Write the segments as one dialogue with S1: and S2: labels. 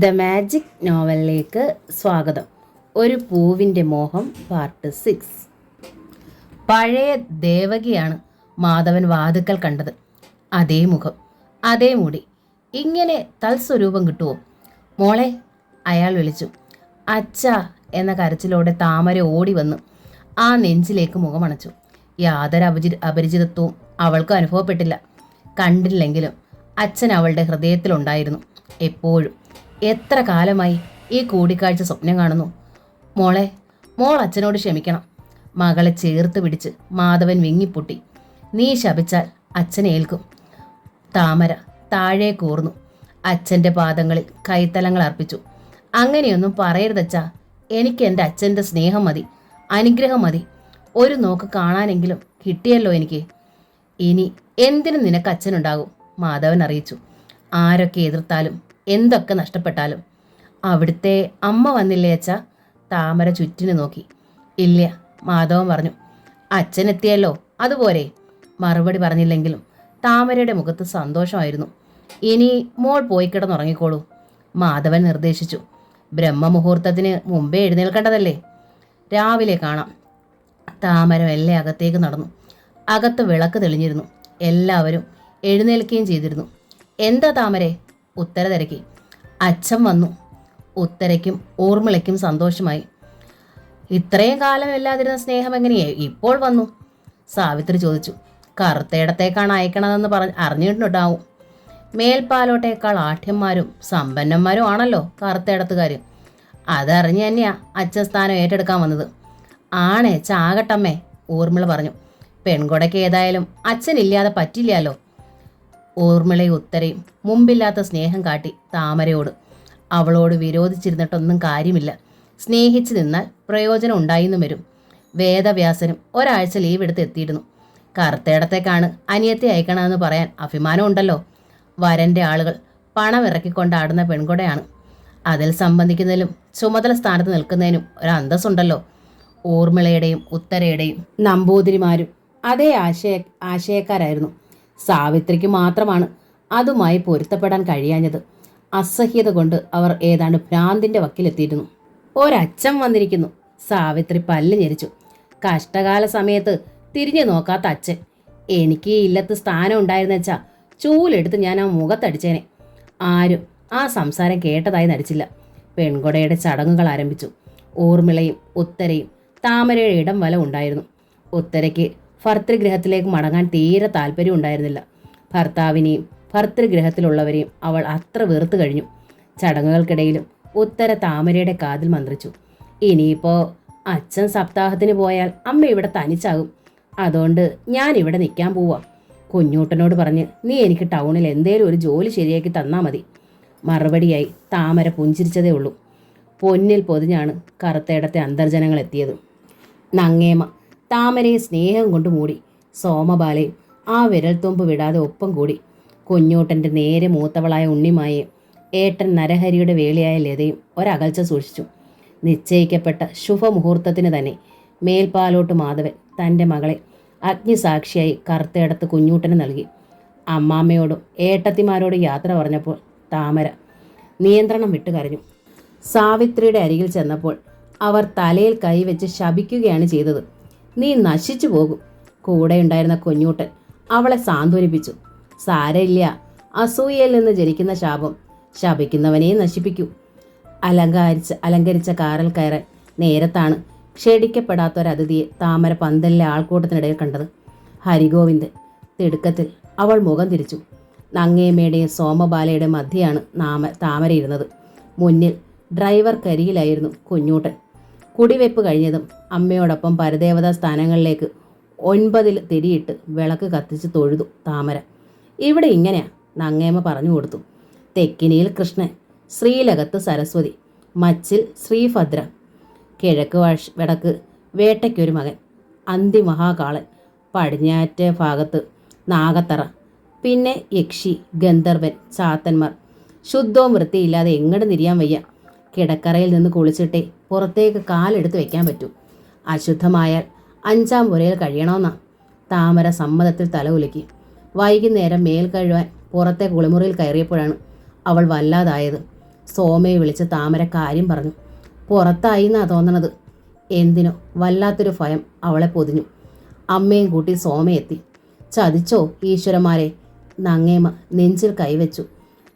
S1: The magic നോവലിലേക്ക് സ്വാഗതം. ഒരു പൂവിൻ്റെ മോഹം പാർട്ട് 6. പഴയ ദേവകിയാണ് മാധവൻ വാതുക്കൽ കണ്ടത്. അതേ മുഖം, അതേ മുടി. ഇങ്ങനെ തൽസ്വരൂപം കിട്ടുമോ? മോളെ, അയാൾ വിളിച്ചു. അച്ഛാ എന്ന കരച്ചിലോടെ താമര ഓടി വന്ന് ആ നെഞ്ചിലേക്ക് മുഖമണച്ചു. യാതൊരു അപരിചിതത്വവും അവൾക്ക് അനുഭവപ്പെട്ടില്ല. കണ്ടില്ലെങ്കിലും അച്ഛൻ അവളുടെ ഹൃദയത്തിലുണ്ടായിരുന്നു എപ്പോഴും. എത്ര കാലമായി ഈ കൂടിക്കാഴ്ച സ്വപ്നം കാണുന്നു. മോൾ അച്ഛനോട് ക്ഷമിക്കണം. മകളെ ചേർത്ത് പിടിച്ച് മാധവൻ വിങ്ങിപ്പൊട്ടി. നീ ശപിച്ചാൽ അച്ഛനെ ഏൽക്കും. താമര താഴെ കൂർന്നു അച്ഛൻ്റെ പാദങ്ങളിൽ കൈത്തലങ്ങൾ അർപ്പിച്ചു. അങ്ങനെയൊന്നും പറയരുതച്ചാ. എനിക്ക് എൻ്റെ അച്ഛൻ്റെ സ്നേഹം മതി, അനുഗ്രഹം മതി. ഒരു നോക്ക് കാണാനെങ്കിലും കിട്ടിയല്ലോ എനിക്ക്. ഇനി എന്തിനും നിനക്ക് അച്ഛനുണ്ടാകും, മാധവൻ അറിയിച്ചു. ആരൊക്കെ എതിർത്താലും എന്തൊക്കെ നഷ്ടപ്പെട്ടാലും. അവിടുത്തെ അമ്മ വന്നില്ലേ അച്ഛാ? താമര ചുറ്റിനു നോക്കി. ഇല്ല, മാധവൻ പറഞ്ഞു. അച്ഛനെത്തിയല്ലോ, അതുപോലെ. മറുപടി പറഞ്ഞില്ലെങ്കിലും താമരയുടെ മുഖത്ത് സന്തോഷമായിരുന്നു. ഇനി മോൾ പോയി കിടന്നുറങ്ങിക്കോളൂ, മാധവൻ നിർദ്ദേശിച്ചു. ബ്രഹ്മമുഹൂർത്തത്തിന് മുമ്പേ എഴുന്നേൽക്കേണ്ടതല്ലേ? രാവിലെ കാണാം. താമര മെല്ലെ അകത്തേക്ക് നടന്നു. അകത്ത് വിളക്ക് തെളിഞ്ഞിരുന്നു. എല്ലാവരും എഴുന്നേൽക്കുകയും ചെയ്തിരുന്നു. എന്താ താമരെ? ഉത്തര തിരക്കി. അച്ഛൻ വന്നു. ഉത്തരയ്ക്കും ഊർമിളയ്ക്കും സന്തോഷമായി. ഇത്രയും കാലം ഇല്ലാതിരുന്ന സ്നേഹം എങ്ങനെയായി ഇപ്പോൾ വന്നു? സാവിത്രി ചോദിച്ചു. കറുത്തേടത്തേക്കാണ് അയക്കണതെന്ന് അറിഞ്ഞിട്ടുണ്ടാവും. മേൽപ്പാലോട്ടേക്കാൾ ആഠ്യന്മാരും സമ്പന്നന്മാരും ആണല്ലോ കറുത്തേടത്തുകാർ. അതറിഞ്ഞ് തന്നെയാ അച്ഛൻ സ്ഥാനം ഏറ്റെടുക്കാൻ വന്നത്. ആണേ ചാകട്ടമ്മേ, ഊർമിള പറഞ്ഞു. പെൺകൊടയ്ക്ക് ഏതായാലും അച്ഛനില്ലാതെ പറ്റില്ലല്ലോ. ഊർമിളയും ഉത്തരയും മുമ്പില്ലാത്ത സ്നേഹം കാട്ടി താമരയോട്. അവളോട് വിരോധിച്ചിരുന്നിട്ടൊന്നും കാര്യമില്ല. സ്നേഹിച്ചു നിന്നാൽ പ്രയോജനം ഉണ്ടായിന്നും വരും. വേദവ്യാസനും ഒരാഴ്ച ലീവ് എടുത്ത് എത്തിയിരുന്നു. കറുത്തേടത്തേക്കാണ് അനിയത്തെ അയക്കണമെന്ന് പറയാൻ അഭിമാനമുണ്ടല്ലോ. വരൻ്റെ ആളുകൾ പണം ഇറക്കിക്കൊണ്ടാടുന്ന പെൺകൊടയാണ്. അതിൽ സംബന്ധിക്കുന്നതിലും ചുമതല സ്ഥാനത്ത് നിൽക്കുന്നതിനും ഒരു അന്തസ്സുണ്ടല്ലോ. ഊർമിളയുടെയും ഉത്തരയുടെയും നമ്പൂതിരിമാരും അതേ ആശയക്കാരായിരുന്നു. സാവിത്രിക്ക് മാത്രമാണ് അതുമായി പൊരുത്തപ്പെടാൻ കഴിയാഞ്ഞത്. അസഹ്യത കൊണ്ട് അവർ ഏതാണ്ട് ഭ്രാന്തിൻ്റെ വക്കിലെത്തിയിരുന്നു. ഒരച്ഛൻ വന്നിരിക്കുന്നു. സാവിത്രി പല്ല് ഞെരിച്ചു. കഷ്ടകാല സമയത്ത് തിരിഞ്ഞു നോക്കാത്ത അച്ഛൻ. എനിക്ക് ഈ ഇല്ലത്ത് സ്ഥാനം ഉണ്ടായിരുന്ന വെച്ചാൽ ചൂലെടുത്ത് ഞാൻ ആ മുഖത്തടിച്ചേനെ. ആരും ആ സംസാരം കേട്ടതായി നടിച്ചില്ല. പെൺകൊടയുടെ ചടങ്ങുകൾ ആരംഭിച്ചു. ഊർമിളയും ഉത്തരയും താമരയുടെ ഇടം വല ഉണ്ടായിരുന്നു. ഉത്തരയ്ക്ക് ഭർതൃഗൃഹത്തിലേക്ക് മടങ്ങാൻ തീരെ താല്പര്യം ഉണ്ടായിരുന്നില്ല. ഭർത്താവിനെയും ഭർതൃഗൃഹത്തിലുള്ളവരെയും അവൾ അത്ര വെറുത്തു കഴിഞ്ഞു. ചടങ്ങുകൾക്കിടയിലും ഉത്തര താമരയുടെ കാതിൽ മന്ത്രിച്ചു. ഇനിയിപ്പോൾ അച്ഛൻ സപ്താഹത്തിന് പോയാൽ അമ്മ ഇവിടെ തനിച്ചാകും. അതുകൊണ്ട് ഞാൻ ഇവിടെ നിൽക്കാൻ പോവാം. കുഞ്ഞൂട്ടനോട് പറഞ്ഞ് നീ എനിക്ക് ടൗണിൽ എന്തേലും ഒരു ജോലി ശരിയാക്കി തന്നാൽ മതി. മറുപടിയായി താമര പുഞ്ചിരിച്ചതേ ഉള്ളൂ. പൊന്നിൽ പൊതിഞ്ഞാണ് കറുത്തേടത്തെ അന്തർജനങ്ങൾ എത്തിയത്. നങ്ങേമ താമരയെ സ്നേഹം കൊണ്ട് മൂടി. സോമബാലയും ആ വിരൽത്തുമ്പ് വിടാതെ ഒപ്പം കൂടി. കുഞ്ഞൂട്ടൻ്റെ നേരെ മൂത്തവളായ ഉണ്ണിമായയും ഏട്ടൻ നരഹരിയുടെ വേളിയായ ലതയും ഒരകൽച്ച സൂക്ഷിച്ചു. നിശ്ചയിക്കപ്പെട്ട ശുഭമുഹൂർത്തത്തിന് തന്നെ മേൽപ്പാലോട്ട് മാധവൻ തൻ്റെ മകളെ അഗ്നിസാക്ഷിയായി കറുത്തേടത്ത് കുഞ്ഞൂട്ടന് നൽകി. അമ്മാമ്മയോടും ഏട്ടത്തിമാരോടും യാത്ര പറഞ്ഞപ്പോൾ താമര നിയന്ത്രണം വിട്ടു കരഞ്ഞു. സാവിത്രിയുടെ അരികിൽ ചെന്നപ്പോൾ അവർ തലയിൽ കൈവച്ച് ശപിക്കുകയാണ് ചെയ്തത്. നീ നശിച്ചു പോകും. കൂടെയുണ്ടായിരുന്ന കുഞ്ഞൂട്ടൻ അവളെ സാന്ത്വനിപ്പിച്ചു. സാരമില്ല, അസൂയയിൽ നിന്ന് ജനിക്കുന്ന ശാപം ശപിക്കുന്നവനെ നശിപ്പിക്കൂ. അലങ്കരിച്ച കാറിൽ കയറാൻ നേരത്താണ് ക്ഷണിക്കപ്പെടാത്തൊരതിഥിയെ താമര പന്തലിലെ ആൾക്കൂട്ടത്തിനിടയിൽ കണ്ടത്. ഹരിഗോവിന്ദൻ. തിടുക്കത്തിൽ അവൾ മുഖം തിരിച്ചു. നങ്ങേമ്മയുടെയും സോമബാലയുടെ മധ്യയാണ് താമരയിരുന്നത്. മുന്നിൽ ഡ്രൈവർ കരിയിലായിരുന്നു കുഞ്ഞൂട്ടൻ. കുടിവെപ്പ് കഴിഞ്ഞതും അമ്മയോടൊപ്പം പരദേവതാ സ്ഥാനങ്ങളിലേക്ക് 9 തിരിയിട്ട് വിളക്ക് കത്തിച്ച് തൊഴുതു താമര. ഇവിടെ ഇങ്ങനെയാ, നങ്ങേമ്മ പറഞ്ഞു കൊടുത്തു. തെക്കിനിയിൽ കൃഷ്ണൻ, ശ്രീലകത്ത് സരസ്വതി, മച്ചിൽ ശ്രീഭദ്ര, കിഴക്ക് വടക്ക് വേട്ടയ്ക്കൊരു മകൻ, അന്തിമഹാകാളൻ, പടിഞ്ഞാറ്റ ഭാഗത്ത് നാഗത്തറ, പിന്നെ യക്ഷി, ഗന്ധർവൻ, ചാത്തന്മാർ. ശുദ്ധവും വൃത്തിയില്ലാതെ എങ്ങോട്ട് തിരിയാൻ വയ്യ. കിടക്കറയിൽ നിന്ന് കുളിച്ചിട്ടേ പുറത്തേക്ക് കാലെടുത്ത് വെക്കാൻ പറ്റൂ. അശുദ്ധമായാൽ 5-ാം പുരയിൽ കഴിയണമെന്നാ. താമര സമ്മതത്തിൽ തല ഉലുക്കി. വൈകുന്നേരം മേൽ കഴുവാൻ പുറത്തെ കുളിമുറിയിൽ കയറിയപ്പോഴാണ് അവൾ വല്ലാതായത്. സോമയെ വിളിച്ച് താമര കാര്യം പറഞ്ഞു. പുറത്തായി എന്നാ തോന്നണത്. എന്തിനോ വല്ലാത്തൊരു ഭയം അവളെ പൊതിഞ്ഞു. അമ്മയും കൂട്ടി സോമയെത്തി. ചതിച്ചോ ഈശ്വരന്മാരെ, നങ്ങേമ നെഞ്ചിൽ കൈവച്ചു.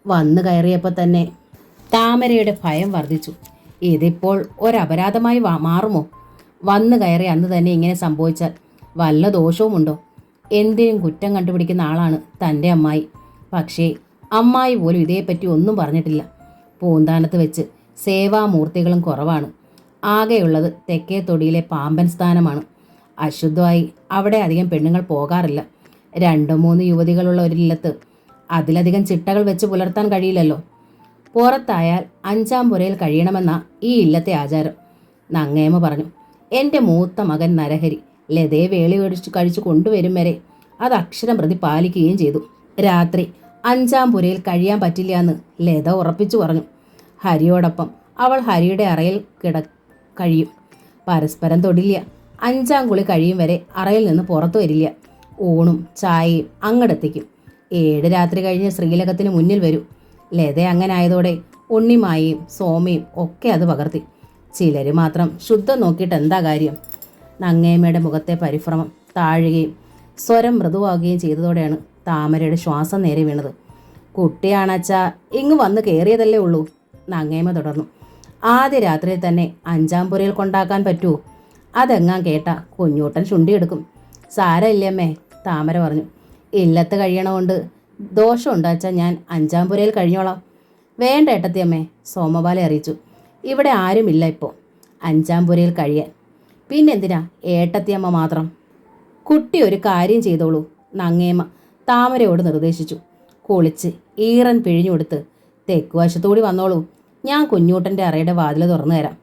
S1: വന്നു കയറിയപ്പോൾ തന്നെ താമരയുടെ ഭയം വർദ്ധിച്ചു. ഇതിപ്പോൾ ഒരപരാധമായി മാറുമോ? വന്നു കയറി അന്ന് തന്നെ ഇങ്ങനെ സംഭവിച്ചാൽ വല്ല ദോഷവുമുണ്ടോ? എന്തിനും കുറ്റം കണ്ടുപിടിക്കുന്ന ആളാണ് തൻ്റെ അമ്മായി. പക്ഷേ അമ്മായി പോലും ഇതേപ്പറ്റി ഒന്നും പറഞ്ഞിട്ടില്ല. പൂന്താനത്ത് വെച്ച് സേവാമൂർത്തികളും കുറവാണ്. ആകെയുള്ളത് തെക്കേ തൊടിയിലെ പാമ്പൻ സ്ഥാനമാണ്. അശുദ്ധമായി അവിടെ അധികം പെണ്ണുങ്ങൾ പോകാറില്ല. 2-3 യുവതികളുള്ള ഒരില്ലത്ത് അതിലധികം ചിട്ടകൾ വെച്ച് പുലർത്താൻ കഴിയില്ലല്ലോ. പുറത്തായാൽ 5-ാം പുരയിൽ കഴിയണമെന്ന ഈ ഇല്ലത്തെ ആചാരം. നങ്ങേമ പറഞ്ഞു. എൻ്റെ മൂത്ത മകൻ നരഹരി ലതയെ വേളി കഴിച്ചു കൊണ്ടുവരും വരെ അത് അക്ഷരം പ്രതി പാലിക്കുകയും ചെയ്തു. രാത്രി 5-ാം പുരയിൽ കഴിയാൻ പറ്റില്ല എന്ന് ലത ഉറപ്പിച്ചു പറഞ്ഞു. ഹരിയോടൊപ്പം അവൾ ഹരിയുടെ അറയിൽ കഴിയും. പരസ്പരം തൊടില്ല. 5-ാം കുളി കഴിയും വരെ അറയിൽ നിന്ന് പുറത്തു വരില്ല. ഊണും ചായയും അങ്ങടെത്തിക്കും. 7 രാത്രി കഴിഞ്ഞ് ശ്രീലകത്തിന് മുന്നിൽ വരും. ലത അങ്ങനെ ആയതോടെ ഉണ്ണിമായയും സോമയും ഒക്കെ അത് പകർത്തി. ചിലർ മാത്രം ശുദ്ധം നോക്കിയിട്ട് എന്താ കാര്യം? നങ്ങേമ്മയുടെ മുഖത്തെ പരിഭ്രമം താഴുകയും സ്വരം മൃദുവാകുകയും ചെയ്തതോടെയാണ് താമരയുടെ ശ്വാസം നേരെ വീണത്. കുട്ടിയാണച്ചാ ഇങ്ങ് വന്ന് കയറിയതല്ലേ ഉള്ളൂ, നങ്ങേമ്മ തുടർന്നു. ആദ്യ രാത്രിയിൽ തന്നെ 5-ാം പുരയിൽ കൊണ്ടാക്കാൻ പറ്റുമോ? അതെങ്ങാൻ കേട്ട കുഞ്ഞൂട്ടൻ ചുണ്ടിയെടുക്കും. സാരമില്ലമ്മേ, താമര പറഞ്ഞു. ഇല്ലത്ത് കഴിയണമുണ്ട് ദോഷമുണ്ടാച്ചാൽ ഞാൻ 5-ാം പുരയിൽ കഴിഞ്ഞോളാം. വേണ്ട ഏട്ടത്തിയമ്മേ, സോമബാല അറിയിച്ചു. ഇവിടെ ആരുമില്ല ഇപ്പോൾ 5-ാം പുരയിൽ കഴിയാൻ. പിന്നെന്തിനാ ഏട്ടത്തിയമ്മ മാത്രം? കുട്ടി ഒരു കാര്യം ചെയ്തോളൂ, നങ്ങേമ്മ താമരയോട് നിർദ്ദേശിച്ചു. കുളിച്ച് ഈറൻ പിഴിഞ്ഞു കൊടുത്ത് തെക്കുവശത്തുകൂടി വന്നോളൂ. ഞാൻ കുഞ്ഞൂട്ടൻ്റെ അറയുടെ വാതിൽ തുറന്നു തരാം.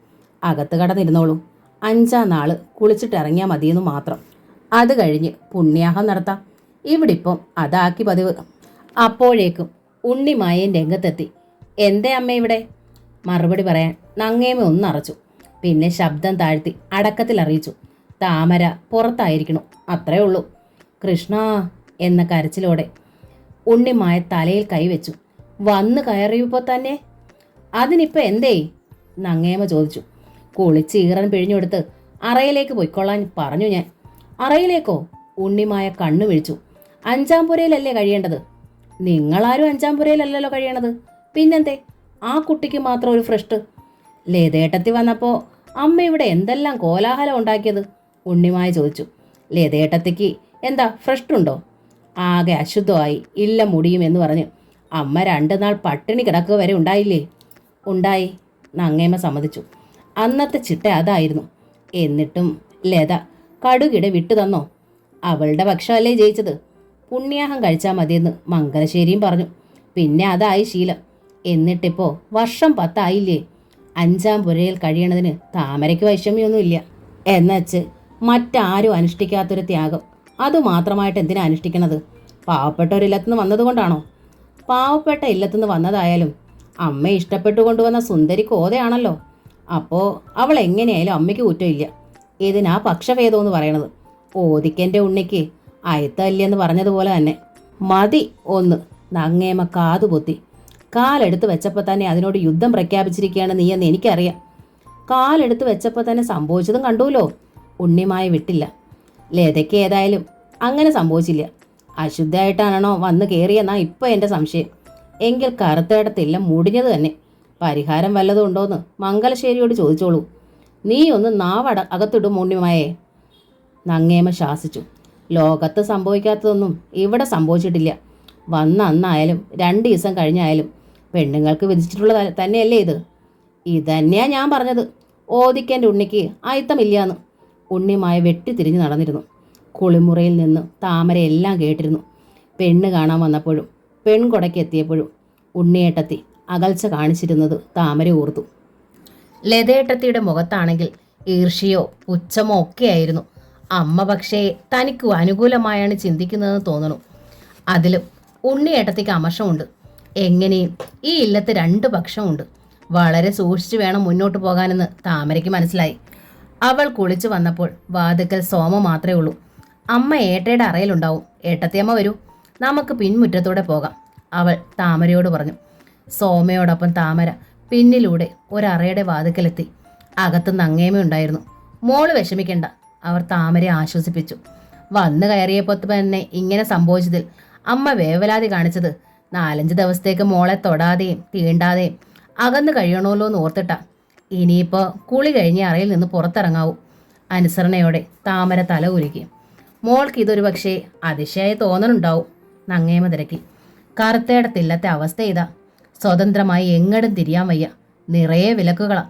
S1: അകത്ത് കടന്നിരുന്നോളൂ. 5-ാം നാള് കുളിച്ചിട്ട് ഇറങ്ങിയാൽ മതിയെന്നു മാത്രം. അത് കഴിഞ്ഞ് പുണ്യാഹം നടത്താം. ഇവിടിപ്പം അതാക്കി പതിവ്. അപ്പോഴേക്കും ഉണ്ണിമായൻ രംഗത്തെത്തി. എന്തേ അമ്മ ഇവിടെ? മറുപടി പറയാൻ നങ്ങേമ ഒന്നറച്ചു. പിന്നെ ശബ്ദം താഴ്ത്തി അടക്കത്തിൽ അറിയിച്ചു. താമര പുറത്തായിരിക്കണു, അത്രേ ഉള്ളൂ. കൃഷ്ണ എന്ന കരച്ചിലോടെ ഉണ്ണിമായ തലയിൽ കൈവച്ചു. വന്ന് കയറിയപ്പോൾ തന്നെ? അതിനിപ്പോൾ എന്തേ? നങ്ങേമ ചോദിച്ചു. കുളിച്ച് ഈറൻ പിഴിഞ്ഞെടുത്ത് അറയിലേക്ക് പൊയ്ക്കൊള്ളാൻ പറഞ്ഞു ഞാൻ. അറയിലേക്കോ? ഉണ്ണിമായ കണ്ണു വിഴിച്ചു. 5-ാം പുരയിലല്ലേ കഴിയേണ്ടത്? നിങ്ങളാരും 5-ാം പുരയിലല്ലല്ലോ കഴിയണത്. പിന്നെന്തേ ആ കുട്ടിക്ക് മാത്രം ഒരു ഫ്രഷ്ട്? ലതേട്ടത്തി വന്നപ്പോൾ അമ്മ ഇവിടെ എന്തെല്ലാം കോലാഹലം ഉണ്ടാക്കിയത്? ഉണ്ണിമായ ചോദിച്ചു. ലതേട്ടത്തിക്ക് എന്താ ഫ്രഷ്ടുണ്ടോ? ആകെ അശുദ്ധമായി ഇല്ല മുടിയും എന്ന് പറഞ്ഞ് അമ്മ 2 നാൾ പട്ടിണി കിടക്കുക വരെ ഉണ്ടായില്ലേ? ഉണ്ടായി, നങ്ങേമ്മ സമ്മതിച്ചു. അന്നത്തെ ചിട്ട അതായിരുന്നു. എന്നിട്ടും ലത കടുകിടെ വിട്ടു തന്നോ? അവളുടെ പക്ഷമല്ലേ ജയിച്ചത്. പുണ്യാഹം കഴിച്ചാൽ മതിയെന്ന് മംഗലശ്ശേരിയും പറഞ്ഞു. പിന്നെ അതായി ശീലം. എന്നിട്ടിപ്പോൾ വർഷം 10 ആയില്ലേ? 5-ാം പുരയിൽ കഴിയണതിന് താമരയ്ക്ക് വൈഷമ്യമൊന്നുമില്ല. എന്നുവെച്ച് മറ്റാരും അനുഷ്ഠിക്കാത്തൊരു ത്യാഗം അതുമാത്രമായിട്ട് എന്തിനാ അനുഷ്ഠിക്കണത്? പാവപ്പെട്ട ഒരു ഇല്ലത്തുനിന്ന് വന്നതുകൊണ്ടാണോ? പാവപ്പെട്ട ഇല്ലത്തുനിന്ന് വന്നതായാലും അമ്മ ഇഷ്ടപ്പെട്ടു കൊണ്ടുവന്ന സുന്ദരി കോതയാണല്ലോ. അപ്പോൾ അവൾ എങ്ങനെയായാലും അമ്മയ്ക്ക് കുറ്റമില്ല. ഇതിനാ പക്ഷഭേദമെന്ന് പറയണത്. ഓദിക്കൻ്റെ ഉണ്ണിക്ക് അയത്തല്ലെന്ന് പറഞ്ഞതുപോലെ തന്നെ. മതി ഒന്ന്, നങ്ങേമ്മ കാതുപൊത്തി. കാലെടുത്ത് വെച്ചപ്പോൾ തന്നെ അതിനോട് യുദ്ധം പ്രഖ്യാപിച്ചിരിക്കുകയാണ് നീയെന്ന് എനിക്കറിയാം. കാലെടുത്ത് വെച്ചപ്പോൾ തന്നെ സംഭവിച്ചതും കണ്ടുല്ലോ. ഉണ്ണിമായ വിട്ടില്ല. ലതയ്ക്ക് ഏതായാലും അങ്ങനെ സംഭവിച്ചില്ല. അശുദ്ധമായിട്ടാണോ വന്ന് കയറിയെന്നാ ഇപ്പോൾ എൻ്റെ സംശയം. എങ്കിൽ കറുത്തേടത്തില്ല മുടിഞ്ഞത് തന്നെ. പരിഹാരം വല്ലതും ഉണ്ടോയെന്ന് മംഗലശ്ശേരിയോട് ചോദിച്ചോളൂ. നീ ഒന്ന് അകത്തിടും ഉണ്ണിമായേ, നങ്ങേമ്മ ശാസിച്ചു. ലോകത്ത് സംഭവിക്കാത്തതൊന്നും ഇവിടെ സംഭവിച്ചിട്ടില്ല. വന്ന അന്നായാലും 2 ദിവസം കഴിഞ്ഞായാലും പെണ്ണുങ്ങൾക്ക് വിധിച്ചിട്ടുള്ള തന്നെയല്ലേ ഇത്? ഇതന്നെയാ ഞാൻ പറഞ്ഞത്. ഓദിക്കൻ്റെ ഉണ്ണിക്ക് അയിത്തമില്ലാന്ന്. ഉണ്ണിമായ വെട്ടിത്തിരിഞ്ഞ് നടന്നിരുന്നു. കുളിമുറയിൽ നിന്ന് താമര എല്ലാം കേട്ടിരുന്നു. പെണ്ണ് കാണാൻ വന്നപ്പോഴും പെൺകൊടയ്ക്ക് എത്തിയപ്പോഴും ഉണ്ണിയേട്ടത്തി അകൽച്ച കാണിച്ചിരുന്നത് താമര ഓർത്തു. ലതേട്ടത്തിയുടെ മുഖത്താണെങ്കിൽ ഈർഷ്യയോ പുച്ഛമോ ഒക്കെയായിരുന്നു. അമ്മ പക്ഷേ തനിക്ക് അനുകൂലമായാണ് ചിന്തിക്കുന്നതെന്ന് തോന്നണു. അതിലും ഉണ്ണിയേട്ടത്തിക്ക് അമർഷമുണ്ട്. എങ്ങനെയും ഈ ഇല്ലത്ത് 2 പക്ഷമുണ്ട്. വളരെ സൂക്ഷിച്ചു വേണം മുന്നോട്ട് പോകാനെന്ന് താമരയ്ക്ക് മനസ്സിലായി. അവൾ കുളിച്ചു വന്നപ്പോൾ വാതിക്കൽ സോമ മാത്രമേ ഉള്ളൂ. അമ്മ ഏട്ടയുടെ അറയിലുണ്ടാവും. ഏട്ടത്തിയമ്മ വരൂ, നമുക്ക് പിൻമുറ്റത്തൂടെ പോകാം, അവൾ താമരയോട് പറഞ്ഞു. സോമയോടൊപ്പം താമര പിന്നിലൂടെ ഒരറയുടെ വാതിക്കലെത്തി. അകത്ത് നങ്ങേമയുണ്ടായിരുന്നു. മോള് വിഷമിക്കണ്ട, അവർ താമരയെ ആശ്വസിപ്പിച്ചു. വന്നു കയറിയപ്പോൾ തന്നെ ഇങ്ങനെ സംഭവിച്ചതിൽ അമ്മ വേവലാതി കാണിച്ചത് 4-5 ദിവസത്തേക്ക് മോളെ തൊടാതെയും തീണ്ടാതെയും അകന്ന് കഴിയണമല്ലോ എന്ന് ഓർത്തിട്ടാ. ഇനിയിപ്പോൾ കുളി കഴിഞ്ഞ് അറയിൽ നിന്ന് പുറത്തിറങ്ങാവൂ. അനുസരണയോടെ താമര തല ഉരുക്കി. മോൾക്ക് ഇതൊരു പക്ഷേ അതിശയായി തോന്നണുണ്ടാവും, നങ്ങേമ തിരക്കി. കറുത്തേടത്തില്ലത്തെ അവസ്ഥ ഇതാ. സ്വതന്ത്രമായി എങ്ങടും തിരിയാൻ വയ്യ. നിറയെ വിലക്കുകളാ.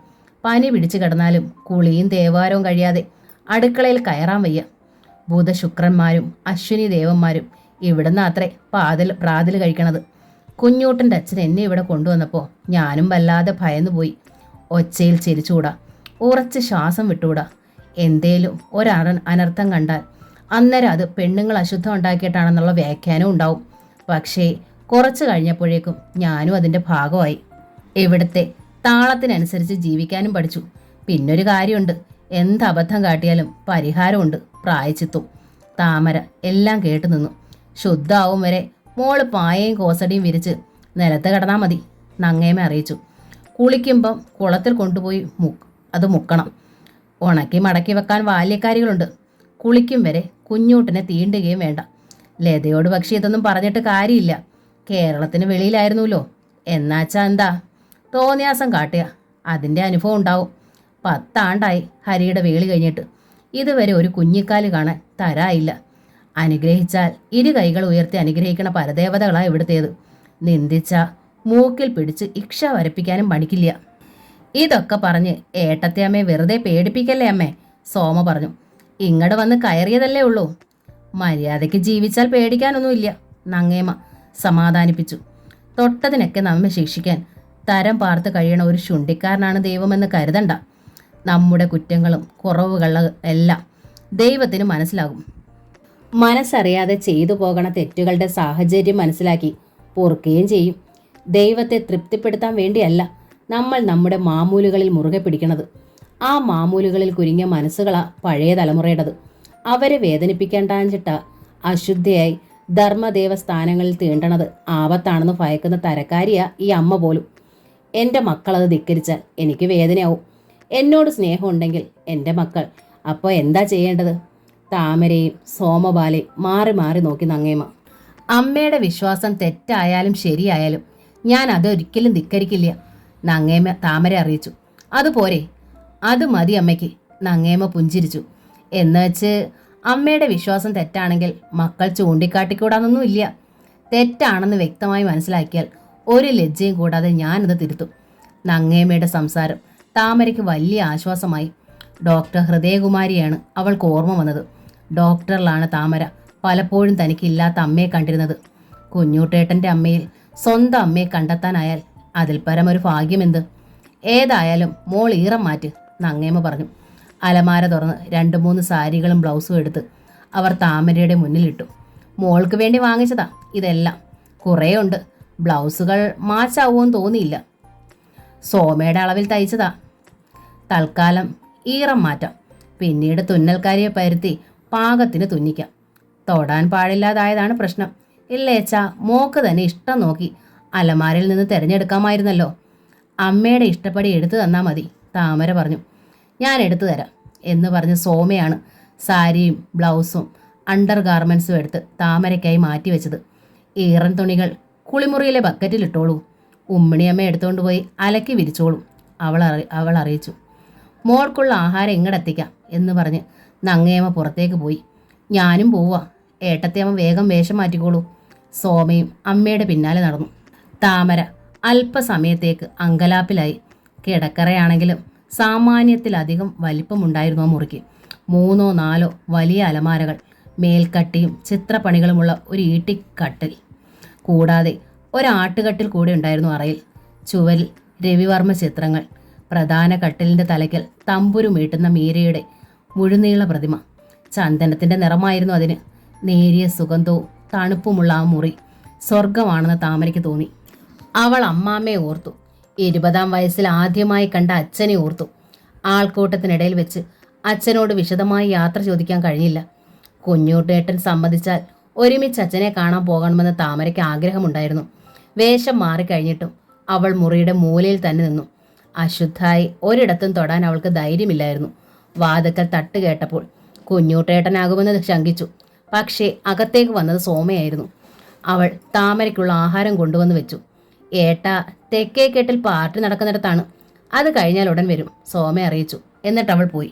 S1: പനി പിടിച്ചു കിടന്നാലും കുളിയും തേവാരവും കഴിയാതെ അടുക്കളയിൽ കയറാൻ വയ്യ. ബുധശുക്രന്മാരും അശ്വിനി ദേവന്മാരും ഇവിടുന്ന് അത്രേ പ്രാതൽ കഴിക്കണത്. കുഞ്ഞൂട്ടൻ്റെ അച്ഛൻ എന്നെ ഇവിടെ കൊണ്ടുവന്നപ്പോൾ ഞാനും വല്ലാതെ ഭയന്നു പോയി. ഒച്ചയിൽ ചിരിച്ചുകൂടാ, ഉറച്ച് ശ്വാസം വിട്ടുകൂടാ. എന്തേലും അനർത്ഥം കണ്ടാൽ അന്നേരം അത് പെണ്ണുങ്ങൾ അശുദ്ധം ഉണ്ടാക്കിയിട്ടാണെന്നുള്ള വ്യാഖ്യാനം ഉണ്ടാവും. പക്ഷേ കുറച്ച് കഴിഞ്ഞപ്പോഴേക്കും ഞാനും അതിൻ്റെ ഭാഗമായി. ഇവിടുത്തെ താളത്തിനനുസരിച്ച് ജീവിക്കാനും പഠിച്ചു. പിന്നൊരു കാര്യമുണ്ട്, എന്ത് അബദ്ധം കാട്ടിയാലും പരിഹാരമുണ്ട്, പ്രായച്ചിത്തും. താമര എല്ലാം കേട്ടു നിന്നു. ശുദ്ധാവും വരെ മോള് പായയും കോസടിയും വിരിച്ച് നിലത്ത് കിടന്നാൽ മതി, നങ്ങേമ അറിയിച്ചു. കുളിക്കുമ്പം കുളത്തിൽ കൊണ്ടുപോയി അത് മുക്കണം. ഉണക്കി മടക്കി വെക്കാൻ ബാല്യക്കാരികളുണ്ട്. കുളിക്കും വരെ കുഞ്ഞൂട്ടിനെ തീണ്ടുകയും വേണ്ട. ലതയോട് പക്ഷേ ഇതൊന്നും പറഞ്ഞിട്ട് കാര്യമില്ല. കേരളത്തിന് വെളിയിലായിരുന്നല്ലോ. എന്നാച്ചാ എന്താ തോന്നിയാസം കാട്ടുക, അതിൻ്റെ അനുഭവം ഉണ്ടാവും. 10 ആണ്ടായി ഹരിയുടെ വേളി കഴിഞ്ഞിട്ട്. ഇതുവരെ ഒരു കുഞ്ഞിക്കാല് കാണാൻ തരായില്ല. അനുഗ്രഹിച്ചാൽ 2 കൈകൾ ഉയർത്തി അനുഗ്രഹിക്കണ പരദേവതകളാണ് ഇവിടുത്തേത്. നിന്ദിച്ച മൂക്കിൽ പിടിച്ച് ഇക്ഷ വരപ്പിക്കാനും പണിക്കില്ല. ഇതൊക്കെ പറഞ്ഞ് ഏട്ടത്തെ അമ്മയെ വെറുതെ പേടിപ്പിക്കല്ലേ അമ്മേ, സോമ പറഞ്ഞു. ഇങ്ങോട്ട് വന്ന് കയറിയതല്ലേ ഉള്ളൂ. മര്യാദയ്ക്ക് ജീവിച്ചാൽ പേടിക്കാനൊന്നുമില്ല, നങ്ങേമ സമാധാനിപ്പിച്ചു. തൊട്ടതിനൊക്കെ നമ്മെ ശിക്ഷിക്കാൻ തരം പാർത്ത് കഴിയണ ഒരു ശുണ്ടിക്കാരനാണ് ദൈവമെന്ന് കരുതണ്ട. നമ്മുടെ കുറ്റങ്ങളും കുറവുകളും എല്ലാം ദൈവത്തിന് മനസ്സിലാകും. മനസ്സറിയാതെ ചെയ്തു പോകണ തെറ്റുകളുടെ സാഹചര്യം മനസ്സിലാക്കി പൊറുക്കുകയും ചെയ്യും. ദൈവത്തെ തൃപ്തിപ്പെടുത്താൻ വേണ്ടിയല്ല നമ്മൾ നമ്മുടെ മാമൂലുകളിൽ മുറുകെ പിടിക്കണത്. ആ മാമൂലുകളിൽ കുരുങ്ങിയ മനസ്സുകളാ പഴയ തലമുറയുടേത്. അവരെ വേദനിപ്പിക്കേണ്ടാഞ്ഞിട്ട അശുദ്ധയായി ധർമ്മദേവ സ്ഥാനങ്ങളിൽ തീണ്ടണത് ആപത്താണെന്ന് ഭയക്കുന്ന തരക്കാരിയാ ഈ അമ്മ പോലും. എൻ്റെ മക്കളത് ധിക്കരിച്ചാൽ എനിക്ക് വേദനയാവും. എന്നോട് സ്നേഹമുണ്ടെങ്കിൽ എൻ്റെ മക്കൾ അപ്പോൾ എന്താ ചെയ്യേണ്ടത്? താമരയും സോമബാലയും മാറി മാറി നോക്കി നങ്ങേമ. അമ്മയുടെ വിശ്വാസം തെറ്റായാലും ശരിയായാലും ഞാൻ അതൊരിക്കലും ധിക്കരിക്കില്ല, നങ്ങേമ താമര അറിയിച്ചു. അതുപോരെ, അത് മതി അമ്മയ്ക്ക്, നങ്ങേമ പുഞ്ചിരിച്ചു. എന്നുവെച്ച് അമ്മയുടെ വിശ്വാസം തെറ്റാണെങ്കിൽ മക്കൾ ചൂണ്ടിക്കാട്ടിക്കൂടാന്നൊന്നുമില്ല. തെറ്റാണെന്ന് വ്യക്തമായി മനസ്സിലാക്കിയാൽ ഒരു ലജ്ജയും കൂടാതെ ഞാനത് തിരുത്തും. നങ്ങേമയുടെ സംസാരം താമരയ്ക്ക് വലിയ ആശ്വാസമായി. ഡോക്ടർ ഹൃദയകുമാരിയാണ് അവൾക്ക് ഓർമ്മ വന്നത്. ഡോക്ടറിലാണ് താമര പലപ്പോഴും തനിക്കില്ലാത്ത അമ്മയെ കണ്ടിരുന്നത്. കുഞ്ഞൂട്ടേട്ടൻ്റെ അമ്മയിൽ സ്വന്തം അമ്മയെ കണ്ടെത്താനായാൽ അതിൽ പരമൊരു ഭാഗ്യമെന്ത്? ഏതായാലും മോൾ ഈറം മാറ്റ്, നങ്ങേമ പറഞ്ഞു. അലമാര തുറന്ന് 2-3 സാരികളും ബ്ലൗസും എടുത്ത് അവർ താമരയുടെ മുന്നിലിട്ടു. മോൾക്ക് വേണ്ടി വാങ്ങിച്ചതാ ഇതെല്ലാം. കുറേ ഉണ്ട്. ബ്ലൗസുകൾ മാച്ചാവുമെന്ന് തോന്നിയില്ല. സോമയുടെ അളവിൽ തയ്ച്ചതാ. തൽക്കാലം ഈറം മാറ്റാം, പിന്നീട് തുന്നൽക്കാരിയെ പരുത്തി പാകത്തിന് തുന്നിക്കാം. തൊടാൻ പാടില്ലാതായതാണ് പ്രശ്നം. ഇല്ലേച്ചാ മോക്ക് തന്നെ ഇഷ്ടം നോക്കി അലമാരയിൽ നിന്ന് തിരഞ്ഞെടുക്കാമായിരുന്നല്ലോ. അമ്മയുടെ ഇഷ്ടപ്പടി എടുത്തു തന്നാൽ മതി, താമര പറഞ്ഞു. ഞാൻ എടുത്തു തരാം എന്ന് പറഞ്ഞ് സോമയാണ് സാരിയും ബ്ലൗസും അണ്ടർ ഗാർമെൻസും എടുത്ത് താമരയ്ക്കായി മാറ്റി വെച്ചത്. ഈറൻ തുണികൾ കുളിമുറിയിലെ ബക്കറ്റിലിട്ടോളൂ, ഉമ്മിണിയമ്മ എടുത്തുകൊണ്ട് പോയി അലക്കി വിരിച്ചോളൂ, അവൾ അറിയിച്ചു. മോൾക്കുള്ള ആഹാരം ഇങ്ങടെത്തിക്കാം എന്ന് പറഞ്ഞ് നങ്ങേമ്മ പുറത്തേക്ക് പോയി. ഞാനും പോവാ, ഏട്ടത്തിയമ്മ വേഗം വേഷം മാറ്റിക്കോളൂ. സോമയും അമ്മയുടെ പിന്നാലെ നടന്നു. താമര അല്പസമയത്തേക്ക് അങ്കലാപ്പിലായി. കിടക്കറയാണെങ്കിലും സാമാന്യത്തിലധികം വലിപ്പമുണ്ടായിരുന്നു ആ മുറിക്ക്. 3-4 വലിയ അലമാരകൾ, മേൽക്കട്ടിയും ചിത്രപ്പണികളുമുള്ള ഒരു ഈട്ടിക്കട്ടിൽ, കൂടാതെ ഒരാട്ടുകട്ടിൽ കൂടെ ഉണ്ടായിരുന്നു അറയിൽ. ചുവരിൽ രവിവർമ്മ ചിത്രങ്ങൾ. പ്രധാന കട്ടിലിൻ്റെ തലയ്ക്കൽ തമ്പുരു മീട്ടുന്ന മീരയുടെ മുഴുനീള പ്രതിമ. ചന്ദനത്തിൻ്റെ നിറമായിരുന്നു അതിന്. നേരിയ സുഗന്ധവും തണുപ്പുമുള്ള ആ മുറി സ്വർഗമാണെന്ന് താമരയ്ക്ക് തോന്നി. അവൾ അമ്മാമ്മയെ ഓർത്തു. 20-ാം വയസ്സിൽ ആദ്യമായി കണ്ട അച്ഛനെ ഓർത്തു. ആൾക്കൂട്ടത്തിനിടയിൽ വെച്ച് അച്ഛനോട് വിശദമായി യാത്ര ചോദിക്കാൻ കഴിഞ്ഞില്ല. കുഞ്ഞൂട്ടേട്ടൻ സമ്മതിച്ചാൽ ഒരുമിച്ച് അച്ഛനെ കാണാൻ പോകണമെന്ന് താമരയ്ക്ക് ആഗ്രഹമുണ്ടായിരുന്നു. വേഷം മാറിക്കഴിഞ്ഞിട്ടും അവൾ മുറിയുടെ മൂലയിൽ തന്നെ നിന്നു. അശുദ്ധായി ഒരിടത്തും തൊടാൻ അവൾക്ക് ധൈര്യമില്ലായിരുന്നു. വാതിൽക്കൽ തട്ട് കേട്ടപ്പോൾ കുഞ്ഞൂട്ടേട്ടനാകുമെന്ന് ശങ്കിച്ചു. പക്ഷേ അകത്തേക്ക് വന്നത് സോമയായിരുന്നു. അവൾ താമരയ്ക്കുള്ള ആഹാരം കൊണ്ടുവന്ന് വെച്ചു. ഏട്ടാ തെക്കേക്കെട്ടിൽ പാർട്ടി നടക്കുന്നിടത്താണ്, അത് കഴിഞ്ഞാൽ ഉടൻ വരും, സോമ അറിയിച്ചു. എന്നിട്ട് അവൾ പോയി.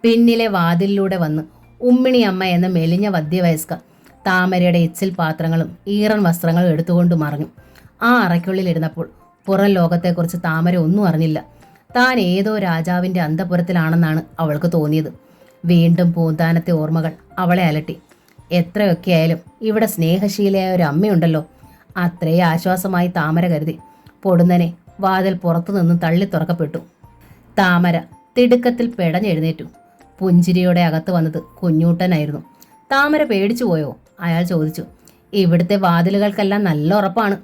S1: പിന്നിലെ വാതിലിലൂടെ വന്ന് ഉമ്മിണി അമ്മ എന്ന മെലിഞ്ഞ വധ്യവയസ്ക താമരയുടെ എച്ചിൽ പാത്രങ്ങളും ഈറൻ വസ്ത്രങ്ങളും എടുത്തുകൊണ്ട് മറഞ്ഞു. ആ അറയ്ക്കുള്ളിലിരുന്നപ്പോൾ പുറം ലോകത്തെക്കുറിച്ച് താമര ഒന്നും അറിഞ്ഞില്ല. താൻ ഏതോ രാജാവിൻ്റെ അന്തപുരത്തിലാണെന്നാണ് അവൾക്ക് തോന്നിയത്. വീണ്ടും പൂന്താനത്തെ ഓർമ്മകൾ അവളെ അലട്ടി. എത്രയൊക്കെയായാലും ഇവിടെ സ്നേഹശീലയായ ഒരു അമ്മയുണ്ടല്ലോ, അത്രേ ആശ്വാസമായി താമര കരുതി. പൊടുന്നനെ വാതിൽ പുറത്തു നിന്നും തള്ളി തുറക്കപ്പെട്ടു. താമര തിടുക്കത്തിൽ പെടഞ്ഞെഴുന്നേറ്റു. പുഞ്ചിരിയോടെ അകത്ത് വന്നത് കുഞ്ഞൂട്ടനായിരുന്നു. താമര പേടിച്ചു പോയോ? അയാൾ ചോദിച്ചു. ഇവിടുത്തെ വാതിലുകൾക്കെല്ലാം നല്ല ഉറപ്പാണ്.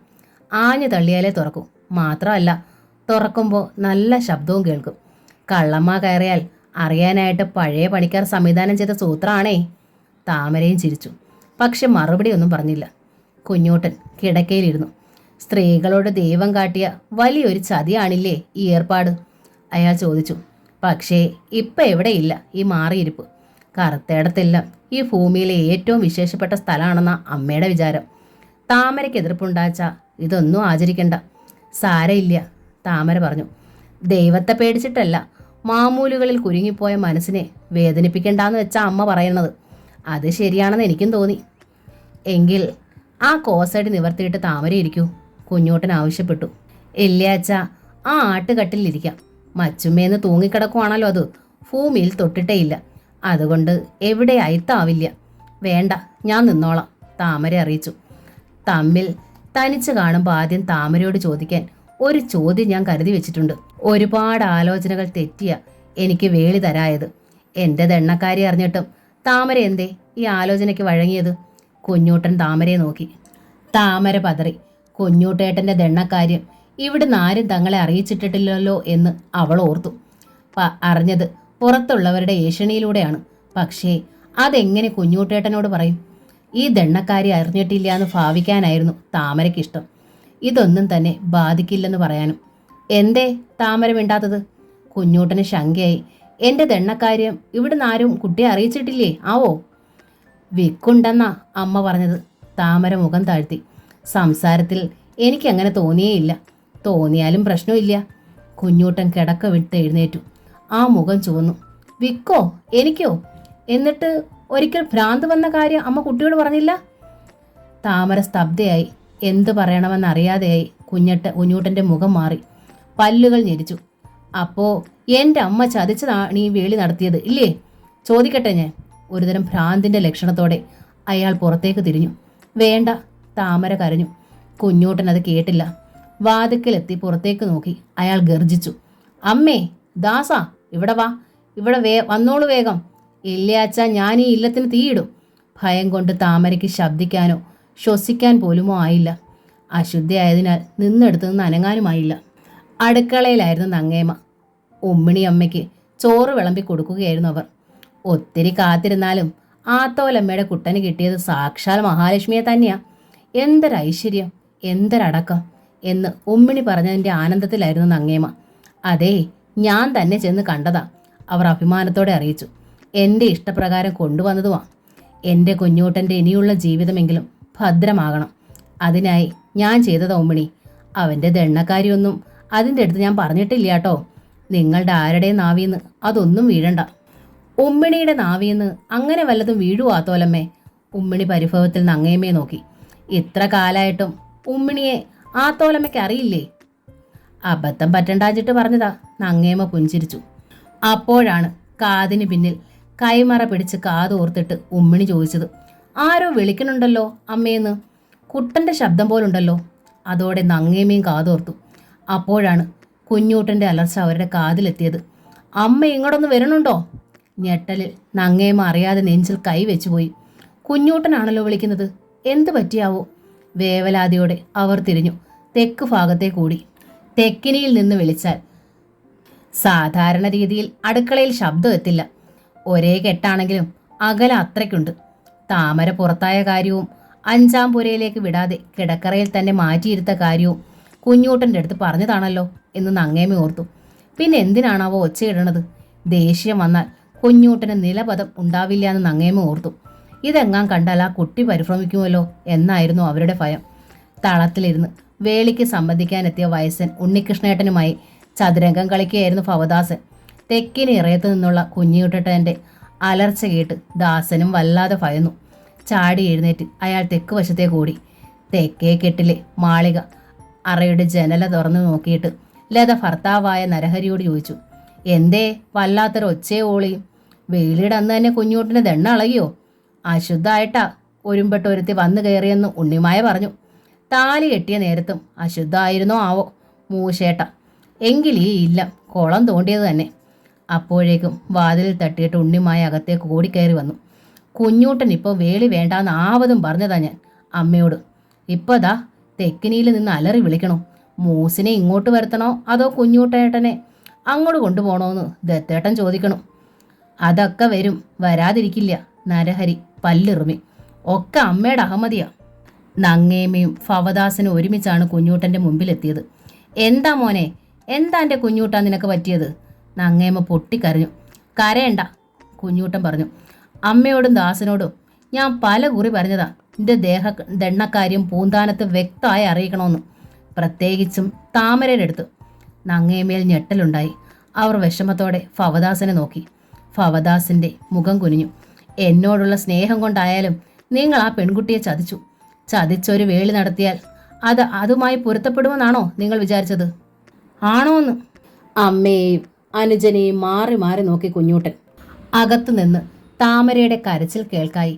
S1: ആഞ്ഞു തള്ളിയാലേ തുറക്കൂ. മാത്രമല്ല, തുറക്കുമ്പോൾ നല്ല ശബ്ദവും കേൾക്കും. കള്ളമ്മ കയറിയാൽ അറിയാനായിട്ട് പഴയ പണിക്കാർ സംവിധാനം ചെയ്ത സൂത്രമാണേ. താമരയും ചിരിച്ചു. പക്ഷെ മറുപടി ഒന്നും പറഞ്ഞില്ല. കുഞ്ഞൂട്ടൻ കിടക്കയിലിരുന്നു. സ്ത്രീകളോട് ദൈവം കാട്ടിയ വലിയൊരു ചതിയാണില്ലേ ഈ ഏർപ്പാട്? അയാൾ ചോദിച്ചു. പക്ഷേ ഇപ്പം എവിടെയില്ല ഈ മാറിയിരിപ്പ്. കറുത്തേടത്തെല്ലാം ഈ ഭൂമിയിലെ ഏറ്റവും വിശേഷപ്പെട്ട സ്ഥലമാണെന്ന അമ്മയുടെ വിചാരം. താമരയ്ക്ക് എതിർപ്പുണ്ടാച്ച ഇതൊന്നും ആചരിക്കണ്ട. സാരയില്ല, താമര പറഞ്ഞു. ദൈവത്തെ പേടിച്ചിട്ടല്ല, മാമൂലുകളിൽ കുരുങ്ങിപ്പോയ മനസ്സിനെ വേദനിപ്പിക്കണ്ടെന്ന് വെച്ചാ അമ്മ പറയണത്. അത് ശരിയാണെന്ന് എനിക്കും തോന്നി. എങ്കിൽ ആ കോസടി നിവർത്തിയിട്ട് താമര ഇരിക്കൂ, കുഞ്ഞൂട്ടൻ ആവശ്യപ്പെട്ടു. ഇല്ലാച്ച ആ ആട്ടുകട്ടിലിരിക്കാം. മച്ചുമ്മേന്ന് തൂങ്ങിക്കിടക്കുവാണല്ലോ അത്, ഭൂമിയിൽ തൊട്ടിട്ടേ ഇല്ല. അതുകൊണ്ട് എവിടെ അയത്താവില്ല. വേണ്ട, ഞാൻ നിന്നോളാം, താമര അറിയിച്ചു. തമ്മിൽ തനിച്ച് കാണുമ്പോൾ ആദ്യം താമരയോട് ചോദിക്കാൻ ഒരു ചോദ്യം ഞാൻ കരുതി വെച്ചിട്ടുണ്ട്. ഒരുപാട് ആലോചനകൾ തെറ്റിയ എനിക്ക് വേളി തരായത്. എൻ്റെ ദണ്ണക്കാരി അറിഞ്ഞിട്ടും താമര എന്തേ ഈ ആലോചനയ്ക്ക് വഴങ്ങിയത്? കുഞ്ഞൂട്ടൻ താമരയെ നോക്കി. താമര പതറി. കുഞ്ഞൂട്ടേട്ടൻ്റെ ദണ്ണക്കാര്യം ഇവിടുന്ന് ആരും തങ്ങളെ അറിയിച്ചിട്ടില്ലല്ലോ എന്ന് അവൾ ഓർത്തു. അറിഞ്ഞത് പുറത്തുള്ളവരുടെ ഏഷണിയിലൂടെയാണ്. പക്ഷേ അതെങ്ങനെ കുഞ്ഞൂട്ടേട്ടനോട് പറയും? ഈ ദണ്ണക്കാരി അറിഞ്ഞിട്ടില്ല എന്ന് ഭാവിക്കാനായിരുന്നു താമരയ്ക്കിഷ്ടം. ഇതൊന്നും തന്നെ ബാധിക്കില്ലെന്ന് പറയാനും. എന്തേ താമര മിണ്ടാത്തത്? കുഞ്ഞൂട്ടന് ശങ്കയായി. എൻ്റെ ദണ്ണക്കാര്യം ഇവിടുന്ന് ആരും കുട്ടിയെ അറിയിച്ചിട്ടില്ലേ ആവോ? വിക്കുണ്ടെന്നാ അമ്മ പറഞ്ഞത്. താമര മുഖം താഴ്ത്തി. സംസാരത്തിൽ എനിക്കങ്ങനെ തോന്നിയേയില്ല. തോന്നിയാലും പ്രശ്നമില്ല. കുഞ്ഞൂട്ടൻ കിടക്ക വിട്ട് എഴുന്നേറ്റു. ആ മുഖം ചുവന്നു. വിക്കോ? എനിക്കോ? എന്നിട്ട് ഒരിക്കൽ ഭ്രാന്ത് വന്ന കാര്യം അമ്മ കുട്ടിയോട് പറഞ്ഞില്ല? താമര സ്തബ്ധയായി. എന്തു പറയണമെന്നറിയാതെയായി. കുഞ്ഞൂട്ടൻ്റെ മുഖം മാറി. പല്ലുകൾ ഞെരിച്ചു. അപ്പോൾ എൻ്റെ അമ്മ ചതിച്ചതാണ് ഈ വേളി നടത്തിയത് ഇല്ലേ? ചോദിക്കട്ടെ ഞാൻ? ഒരുതരം ഭ്രാന്തിൻ്റെ ലക്ഷണത്തോടെ അയാൾ പുറത്തേക്ക് തിരിഞ്ഞു. വേണ്ട, താമര കരഞ്ഞു. കുഞ്ഞൂട്ടൻ അത് കേട്ടില്ല. വാതിക്കലെത്തി പുറത്തേക്ക് നോക്കി അയാൾ ഗർജിച്ചു. അമ്മേ, ദാസാ, ഇവിടെ വാ, ഇവിടെ വന്നോളൂ വേഗം. ഇല്ലാച്ച ഞാൻ ഈ ഇല്ലത്തിന് തീയിടും. ഭയം കൊണ്ട് താമരയ്ക്ക് ശബ്ദിക്കാനോ ശ്വസിക്കാൻ പോലുമോ ആയില്ല. അശുദ്ധിയായതിനാൽ നിന്നെടുത്ത് നിന്ന് അനങ്ങാനുമായില്ല. അടുക്കളയിലായിരുന്നു നങ്ങേമ. ഉമ്മിണി അമ്മയ്ക്ക് ചോറ് വിളമ്പി കൊടുക്കുകയായിരുന്നു അവർ. ഒത്തിരി കാത്തിരുന്നാലും ആത്തോലമ്മയുടെ കുട്ടന് കിട്ടിയത് സാക്ഷാൽ മഹാലക്ഷ്മിയെ തന്നെയാ. എന്തൊരൈശ്വര്യം, എന്തൊരടക്കം എന്ന് ഉമ്മിണി പറഞ്ഞതിൻ്റെ ആനന്ദത്തിലായിരുന്നു നങ്ങേമ. അതേ, ഞാൻ തന്നെ ചെന്ന് കണ്ടതാ, അവർ അഭിമാനത്തോടെ അറിയിച്ചു. എൻ്റെ ഇഷ്ടപ്രകാരം കൊണ്ടുവന്നതുമാ. എൻ്റെ കുഞ്ഞൂട്ടൻ്റെ ഇനിയുള്ള ജീവിതമെങ്കിലും ഭദ്രമാകണം. അതിനായി ഞാൻ ചെയ്തതാ ഉമ്മിണി. അവൻ്റെ ദണ്ണക്കാരിയൊന്നും അതിൻ്റെ അടുത്ത് ഞാൻ പറഞ്ഞിട്ടില്ല കേട്ടോ. നിങ്ങളുടെ ആരുടെയും നാവിന്ന് അതൊന്നും വീഴണ്ട. ഉമ്മിണിയുടെ നാവിന്ന് അങ്ങനെ വല്ലതും വീഴുവാത്തോലമ്മേ? ഉമ്മിണി പരിഭവത്തിൽ നങ്ങേമ്മയെ നോക്കി. ഇത്ര കാലായിട്ടും ഉമ്മിണിയെ ആത്തോലമ്മയ്ക്ക് അറിയില്ലേ? അബദ്ധം പറ്റണ്ടാച്ചിട്ട് പറഞ്ഞതാ, നങ്ങേമ്മ പുഞ്ചിരിച്ചു. അപ്പോഴാണ് കാതിന് പിന്നിൽ കൈമറ പിടിച്ച് കാതോർത്തിട്ട് ഉമ്മിണി ചോദിച്ചത്. ആരോ വിളിക്കണുണ്ടല്ലോ അമ്മയെന്ന്. കുട്ടൻ്റെ ശബ്ദം പോലുണ്ടല്ലോ. അതോടെ നങ്ങേമ്മയും കാതോർത്തു. അപ്പോഴാണ് കുഞ്ഞൂട്ടൻ്റെ അലർച്ച അവരുടെ കാതിലെത്തിയത്. അമ്മ ഇങ്ങോട്ടൊന്ന് വരണുണ്ടോ? ഞെട്ടലിൽ നങ്ങേമ്മ അറിയാതെ നെഞ്ചിൽ കൈ വെച്ചുപോയി. കുഞ്ഞൂട്ടനാണല്ലോ വിളിക്കുന്നത്. എന്ത് പറ്റിയാവോ? വേവലാതിയോടെ അവർ തിരിഞ്ഞു. തെക്ക് ഭാഗത്തെ കൂടി. തെക്കിനിയിൽ നിന്ന് വിളിച്ചാൽ സാധാരണ രീതിയിൽ അടുക്കളയിൽ ശബ്ദം എത്തില്ല. ഒരേ കെട്ടാണെങ്കിലും അകല അത്രയ്ക്കുണ്ട്. താമര പുറത്തായ കാര്യവും 5-ാം പുരയിലേക്ക് വിടാതെ കിടക്കറയിൽ തന്നെ മാറ്റിയിരുത്ത കാര്യവും കുഞ്ഞൂട്ടൻ്റെ അടുത്ത് പറഞ്ഞതാണല്ലോ എന്ന് നങ്ങേമ ഓർത്തു. പിന്നെ എന്തിനാണാവോ ഒച്ചയിടണത്? ദേഷ്യം വന്നാൽ കുഞ്ഞൂട്ടന് നിലപദം ഉണ്ടാവില്ല എന്ന് നങ്ങേമ ഓർത്തു. ഇതെങ്ങാൻ കണ്ടാൽ ആ കുട്ടി പരിഭ്രമിക്കുമല്ലോ എന്നായിരുന്നു അവരുടെ ഭയം. തളത്തിലിരുന്ന് വേളിക്ക് സംബന്ധിക്കാനെത്തിയ വയസ്സൻ ഉണ്ണികൃഷ്ണേട്ടനുമായി ചതുരംഗം കളിക്കുകയായിരുന്നു ഭവദാസൻ. തെക്കിന് ഇറയത്തു നിന്നുള്ള കുഞ്ഞിയൂട്ടേട്ടൻ്റെ അലർച്ച കേട്ട് ദാസനും വല്ലാതെ ഭയന്നു. ചാടി എഴുന്നേറ്റ് അയാൾ തെക്ക് വശത്തേക്ക് ഓടി. തെക്കേ കെട്ടിലെ മാളിക അറയുടെ ജനല തുറന്നു നോക്കിയിട്ട് ലത ഭർത്താവായ നരഹരിയോട് ചോദിച്ചു, എന്തേ വല്ലാത്തൊരു ഒച്ചയെ ഓളിയും? വേളിയുടെ അന്ന് തന്നെ കുഞ്ഞൂട്ടിന് ദണ്ണ അളകിയോ? അശുദ്ധമായിട്ടാ ഒരുമ്പെട്ട് ഒരുത്തി വന്നു കയറിയെന്ന് ഉണ്ണിമായ പറഞ്ഞു. താലി കെട്ടിയ നേരത്തും അശുദ്ധമായിരുന്നോ ആവോ മൂശേട്ട. എങ്കിൽ ഈ ഇല്ല കുളം തോണ്ടിയത് തന്നെ. അപ്പോഴേക്കും വാതിലിൽ തട്ടിയിട്ട് ഉണ്ണിമായ അകത്തേക്ക് ഓടിക്കയറി വന്നു. കുഞ്ഞൂട്ടൻ ഇപ്പോൾ വേളി വേണ്ടാന്ന് ആവതും പറഞ്ഞതാ ഞാൻ അമ്മയോട്. ഇപ്പോൾ ദാ തെക്കിനിയിൽ നിന്ന് അലറി വിളിക്കണോ, മൂസിനെ ഇങ്ങോട്ട് വരുത്തണോ അതോ കുഞ്ഞൂട്ടേട്ടനെ അങ്ങോട്ട് കൊണ്ടുപോകണോന്ന് ദത്തേട്ടൻ ചോദിക്കണം. അതൊക്കെ വരും, വരാതിരിക്കില്ല. നരഹരി പല്ലിറുമി. ഒക്കെ അമ്മയുടെ അഹമ്മതിയാ. നങ്ങേമയും ഭവദാസനും ഒരുമിച്ചാണ് കുഞ്ഞൂട്ടൻ്റെ മുമ്പിലെത്തിയത്. എന്താ മോനെ, എന്താ എൻ്റെ കുഞ്ഞൂട്ടാ നിനക്ക് പറ്റിയത്? നങ്ങേമ പൊട്ടിക്കരഞ്ഞു. കരയണ്ട, കുഞ്ഞൂട്ടൻ പറഞ്ഞു. അമ്മയോടും ദാസനോടും ഞാൻ പല കുറി പറഞ്ഞതാ എൻ്റെ ദണ്ണക്കാര്യം പൂന്താനത്ത് വ്യക്തമായി അറിയിക്കണമെന്ന്, പ്രത്യേകിച്ചും താമരയുടെ അടുത്ത്. നങ്ങേമേൽ ഞെട്ടലുണ്ടായി. അവർ വിഷമത്തോടെ ഭവദാസനെ നോക്കി. ഭവദാസിൻ്റെ മുഖം കുനിഞ്ഞു. എന്നോടുള്ള സ്നേഹം കൊണ്ടായാലും നിങ്ങൾ ആ പെൺകുട്ടിയെ ചതിച്ചു. ചതിച്ചൊരു വേളി നടത്തിയാൽ അതുമായി പൊരുത്തപ്പെടുമെന്നാണോ നിങ്ങൾ വിചാരിച്ചത്? ആണോന്ന് അമ്മയെയും അനുജനെയും മാറി മാറി നോക്കി കുഞ്ഞൂട്ടൻ. അകത്തു നിന്ന് താമരയുടെ കരച്ചിൽ കേൾക്കായി.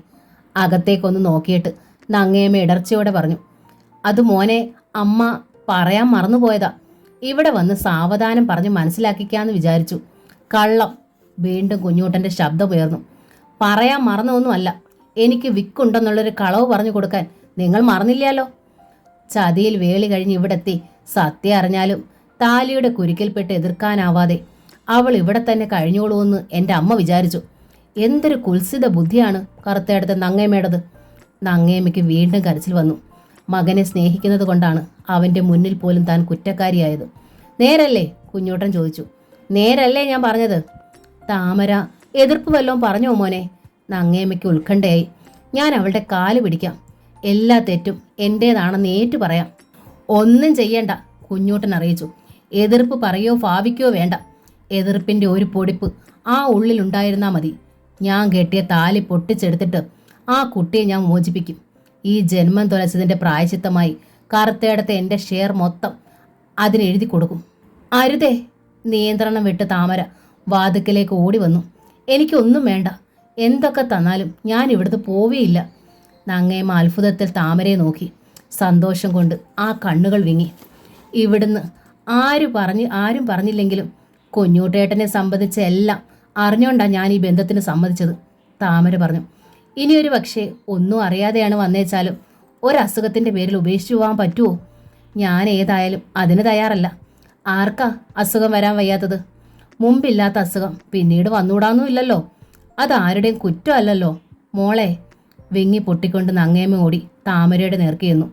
S1: അകത്തേക്കൊന്ന് നോക്കിയിട്ട് നങ്ങേമ്മ ഇടർച്ചയോടെ പറഞ്ഞു, അത് മോനെ അമ്മ പറയാൻ മറന്നുപോയതാ. ഇവിടെ വന്ന് സാവധാനം പറഞ്ഞ് മനസ്സിലാക്കിക്കാന്ന് വിചാരിച്ചു. കള്ളം. വീണ്ടും കുഞ്ഞൂട്ടൻ്റെ ശബ്ദമുയർന്നു. പറയാൻ മറന്നൊന്നുമല്ല, എനിക്ക് വിക്കുണ്ടെന്നുള്ളൊരു കളവ് പറഞ്ഞു കൊടുക്കാൻ നിങ്ങൾ മറന്നില്ലല്ലോ. ചതിയിൽ വേളി കഴിഞ്ഞ് ഇവിടെത്തി സത്യം അറിഞ്ഞാലും താലിയുടെ കുരുക്കിൽപ്പെട്ട് എതിർക്കാനാവാതെ അവൾ ഇവിടെ തന്നെ കഴിഞ്ഞോളൂന്ന് എൻ്റെ അമ്മ വിചാരിച്ചു. എന്തൊരു കുൽസിത ബുദ്ധിയാണ് കറുത്തേടത്ത് നങ്ങേമ്മയുടേത്. നങ്ങേമ്മയ്ക്ക് വീണ്ടും കരച്ചിൽ വന്നു. മകനെ സ്നേഹിക്കുന്നത് കൊണ്ടാണ് അവൻ്റെ മുന്നിൽ പോലും താൻ കുറ്റക്കാരിയായത്. നേരല്ലേ കുഞ്ഞൂട്ടൻ ചോദിച്ചു. നേരല്ലേ ഞാൻ പറഞ്ഞത്? താമര എതിർപ്പ് വല്ലതും പറഞ്ഞോ മോനെ? നങ്ങേമ്മയ്ക്ക് ഉത്കണ്ഠയായി. ഞാൻ അവളുടെ കാല് പിടിക്കാം, എല്ലാ തെറ്റും എൻ്റേതാണെന്ന് ഏറ്റു പറയാം. ഒന്നും ചെയ്യണ്ട, കുഞ്ഞൂട്ടൻ അറിയിച്ചു. എതിർപ്പ് പറയോ ഭാവിക്കോ വേണ്ട. എതിർപ്പിൻ്റെ ഒരു പൊടിപ്പ് ആ ഉള്ളിലുണ്ടായിരുന്നാൽ മതി. ഞാൻ കെട്ടിയ താലി പൊട്ടിച്ചെടുത്തിട്ട് ആ കുട്ടിയെ ഞാൻ മോചിപ്പിക്കും. ഈ ജന്മം തുലച്ചതിൻ്റെ പ്രായശ്ചിത്തമായി കറുത്തേടത്തെ എൻ്റെ ഷെയർ മൊത്തം അതിനെഴുതി കൊടുക്കും. അരുതേ! നിയന്ത്രണം വിട്ട് താമര വാതുക്കലേക്ക് ഓടി വന്നു. എനിക്കൊന്നും വേണ്ട, എന്തൊക്കെ തന്നാലും ഞാൻ ഇവിടുന്ന് പോവുകയില്ല. നങ്ങേമ്മ അത്ഭുതത്തിൽ താമരയെ നോക്കി. സന്തോഷം കൊണ്ട് ആ കണ്ണുകൾ വിങ്ങി. ഇവിടുന്ന് ആരും പറഞ്ഞില്ലെങ്കിലും കുഞ്ഞൂട്ടേട്ടനെ സംബന്ധിച്ച എല്ലാം അറിഞ്ഞോണ്ടാണ് ഞാൻ ഈ ബന്ധത്തിന് സമ്മതിച്ചത്, താമര പറഞ്ഞു. ഇനിയൊരു പക്ഷേ ഒന്നും അറിയാതെയാണ് വന്നേച്ചാലും ഒരസുഖത്തിൻ്റെ പേരിൽ ഉപേക്ഷിച്ചു പോകാൻ പറ്റുമോ? ഞാൻ ഏതായാലും അതിന് തയ്യാറല്ല. ആർക്കാ അസുഖം വരാൻ വയ്യാത്തത്? മുമ്പില്ലാത്ത അസുഖം പിന്നീട് വന്നുകൂടാന്നുമില്ലല്ലോ. അതാരുടെയും കുറ്റമല്ലല്ലോ മോളെ. വിങ്ങി പൊട്ടിക്കൊണ്ട് നങ്ങേമ്മ ഓടി താമരയുടെ നേർക്ക് ചെന്നു.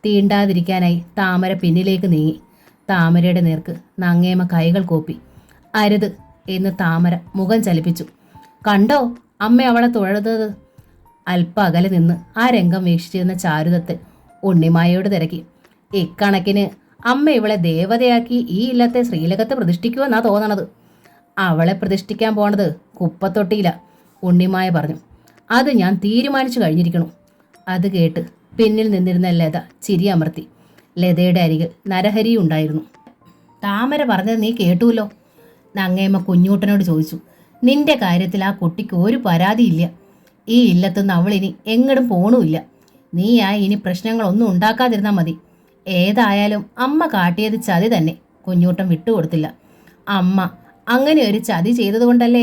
S1: തീണ്ടാതിരിക്കാനായി താമര പിന്നിലേക്ക് നീങ്ങി. താമരയുടെ നേർക്ക് നങ്ങേമ്മ കൈകൾ കോപ്പി. അരുത് എന്ന് താമര മുഖം ചലിപ്പിച്ചു. കണ്ടോ അമ്മ അവളെ തൊഴുന്നത്? അല്പ അകലെ നിന്ന് ആ രംഗം വീക്ഷിച്ചിരുന്ന ചാരുദത്ത് ഉണ്ണിമായയോട് തിരക്കി. ഇക്കണക്കിന് അമ്മ ഇവളെ ദേവതയാക്കി ഈ ഇല്ലത്തെ ശ്രീലകത്ത് പ്രതിഷ്ഠിക്കുമെന്നാ തോന്നണത്. അവളെ പ്രതിഷ്ഠിക്കാൻ പോണത് കുപ്പത്തൊട്ടിയില്ല, ഉണ്ണിമായ പറഞ്ഞു. അത് ഞാൻ തീരുമാനിച്ചു കഴിഞ്ഞിരിക്കണു. അത് കേട്ട് പിന്നിൽ നിന്നിരുന്ന ലത ചിരി അമർത്തി. ലതയുടെ അരികിൽ നരഹരി ഉണ്ടായിരുന്നു. താമര പറഞ്ഞത് നീ കേട്ടുവല്ലോ? നങ്ങേമ്മ കുഞ്ഞൂട്ടനോട് ചോദിച്ചു. നിന്റെ കാര്യത്തിൽ ആ കുട്ടിക്ക് ഒരു പരാതിയില്ല. ഈ ഇല്ലത്തുനിന്ന് അവളിനി എങ്ങടും പോണുമില്ല. നീയായി ഇനി പ്രശ്നങ്ങളൊന്നും ഉണ്ടാക്കാതിരുന്നാൽ മതി. ഏതായാലും അമ്മ കാട്ടിയത് ചതി തന്നെ. കുഞ്ഞൂട്ടൻ വിട്ടുകൊടുത്തില്ല. അമ്മ അങ്ങനെ ഒരു ചതി ചെയ്തതുകൊണ്ടല്ലേ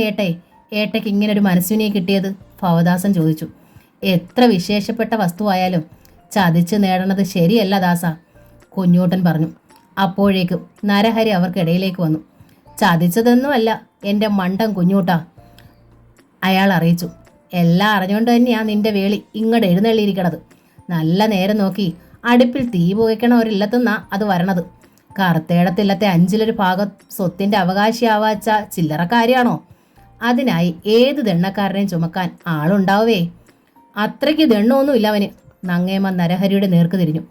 S1: ഏട്ടയ്ക്ക് ഇങ്ങനൊരു മനസ്വിനെ കിട്ടിയത്? ഭവദാസൻ ചോദിച്ചു. എത്ര വിശേഷപ്പെട്ട വസ്തുവായാലും ചതിച്ച് നേടണത് ശരിയല്ല ദാസ, കുഞ്ഞൂട്ടൻ പറഞ്ഞു. അപ്പോഴേക്കും നരഹരി അവർക്കിടയിലേക്ക് വന്നു. ചതിച്ചതൊന്നുമല്ല എൻ്റെ മണ്ടൻ കുഞ്ഞൂട്ടാ, അയാൾ അറിയിച്ചു. എല്ലാം അറിഞ്ഞുകൊണ്ട് തന്നെയാണ് നിന്റെ വേളി ഇങ്ങോട്ട് എഴുന്നള്ളിയിരിക്കണത്. നല്ല നേരം നോക്കി അടുപ്പിൽ തീ പുകയ്ക്കണ ഒരില്ലത്തുനിന്നാ അത് വരണത്. കറുത്തേടത്തില്ലത്തെ 5-1 ഭാഗം സ്വത്തിന്റെ അവകാശിയാവാച്ച ചില്ലറ കാര്യമാണോ? അതിനായി ഏത് ദണ്ണക്കാരനെയും ചുമക്കാൻ ആളുണ്ടാവേ. അത്രയ്ക്ക് ദണ്ണമൊന്നുമില്ല അവന്. നങ്ങേമ നരഹരിയുടെ നേർക്ക് തിരിഞ്ഞു.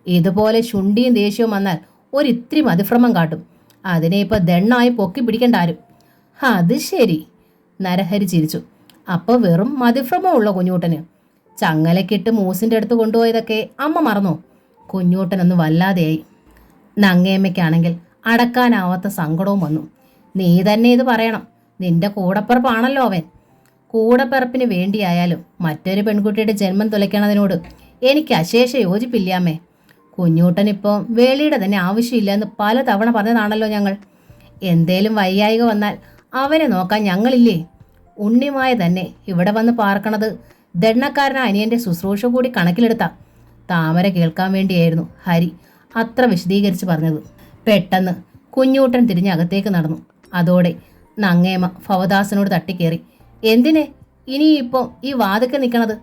S1: ഇതുപോലെ ശുണ്ടിയും ദേഷ്യവും വന്നാൽ ഒരിത്തിരി മതിഭ്രമം കാട്ടും. അതിനെ ഇപ്പൊ ദണ്ണായി പൊക്കി പിടിക്കണ്ട ആരും. അത് ശരി, നരഹരി ചിരിച്ചു. അപ്പോൾ വെറും മതിഭ്രമമുള്ള കുഞ്ഞൂട്ടന്. ചങ്ങലക്കിട്ട് മൂസിന്റെ അടുത്ത് കൊണ്ടുപോയതൊക്കെ അമ്മ മറന്നോ? കുഞ്ഞൂട്ടനൊന്ന് വല്ലാതെയായി. നങ്ങേമ്മയ്ക്കാണെങ്കിൽ അടക്കാനാവാത്ത സങ്കടവും വന്നു. നീ തന്നെ ഇത് പറയണം. നിന്റെ കൂടപ്പിറപ്പാണല്ലോ അവൻ. കൂടപ്പിറപ്പിന് വേണ്ടിയായാലും മറ്റൊരു പെൺകുട്ടിയുടെ ജന്മം തുലയ്ക്കണതിനോട് എനിക്ക് അശേഷ യോജിപ്പില്ലാമേ. കുഞ്ഞൂട്ടനിപ്പോൾ വേളിയുടെ തന്നെ ആവശ്യമില്ല എന്ന് പലതവണ പറഞ്ഞതാണല്ലോ ഞങ്ങൾ. എന്തേലും വയ്യായിക വന്നാൽ അവനെ നോക്കാൻ ഞങ്ങളില്ലേ? ഉണ്ണിമായ തന്നെ ഇവിടെ വന്ന് പാർക്കണത് ദണ്ണക്കാരനായ അനിയന്റെ ശുശ്രൂഷ കൂടി കണക്കിലെടുത്ത താമര കേൾക്കാൻ വേണ്ടിയായിരുന്നു ഹരി അത്ര വിശദീകരിച്ച് പറഞ്ഞത്. പെട്ടെന്ന് കുഞ്ഞൂട്ടൻ തിരിഞ്ഞ് അകത്തേക്ക് നടന്നു. അതോടെ നങ്ങേമ ഭവദാസനോട് തട്ടിക്കേറി. എന്തിനെ ഇനിയിപ്പോൾ ഈ വാതിക്കെ നിൽക്കണത്?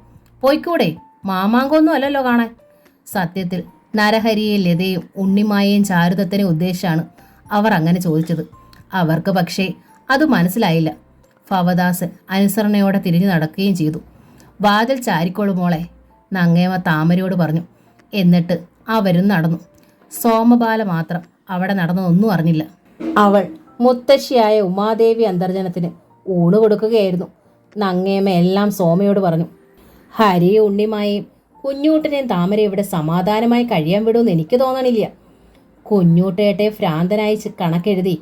S1: പോയിക്കൂടെ? മാമാങ്കമൊന്നും അല്ലല്ലോ കാണാൻ. സത്യത്തിൽ നരഹരിയെയും ലതയും ഉണ്ണിമായെയും ചാരുദത്തനെ ഉദ്ദേശിച്ചാണ് അവർ അങ്ങനെ ചോദിച്ചത്. അവർക്ക് പക്ഷേ അത് മനസ്സിലായില്ല. ഭവദാസൻ അനുസരണയോടെ തിരിഞ്ഞു നടക്കുകയും ചെയ്തു. വാതിൽ ചാരിക്കോളൂ മോളെ, നങ്ങേമ താമരയോട് പറഞ്ഞു. എന്നിട്ട് അവരും നടന്നു. സോമബാല മാത്രം അവിടെ നടന്നതൊന്നും അറിഞ്ഞില്ല. അവൾ മുത്തശ്ശിയായ ഉമാദേവി അന്തർജനത്തിന് ഊണ് കൊടുക്കുകയായിരുന്നു. നങ്ങേമ എല്ലാം സോമയോട് പറഞ്ഞു. ഹരിയും ഉണ്ണിമായെയും കുഞ്ഞൂട്ടനെയും താമര ഇവിടെ സമാധാനമായി കഴിയാൻ വിടുമെന്ന് എനിക്ക് തോന്നണില്ല. കുഞ്ഞൂട്ടേട്ടെ ഭ്രാന്തനായി കണക്കെഴുതി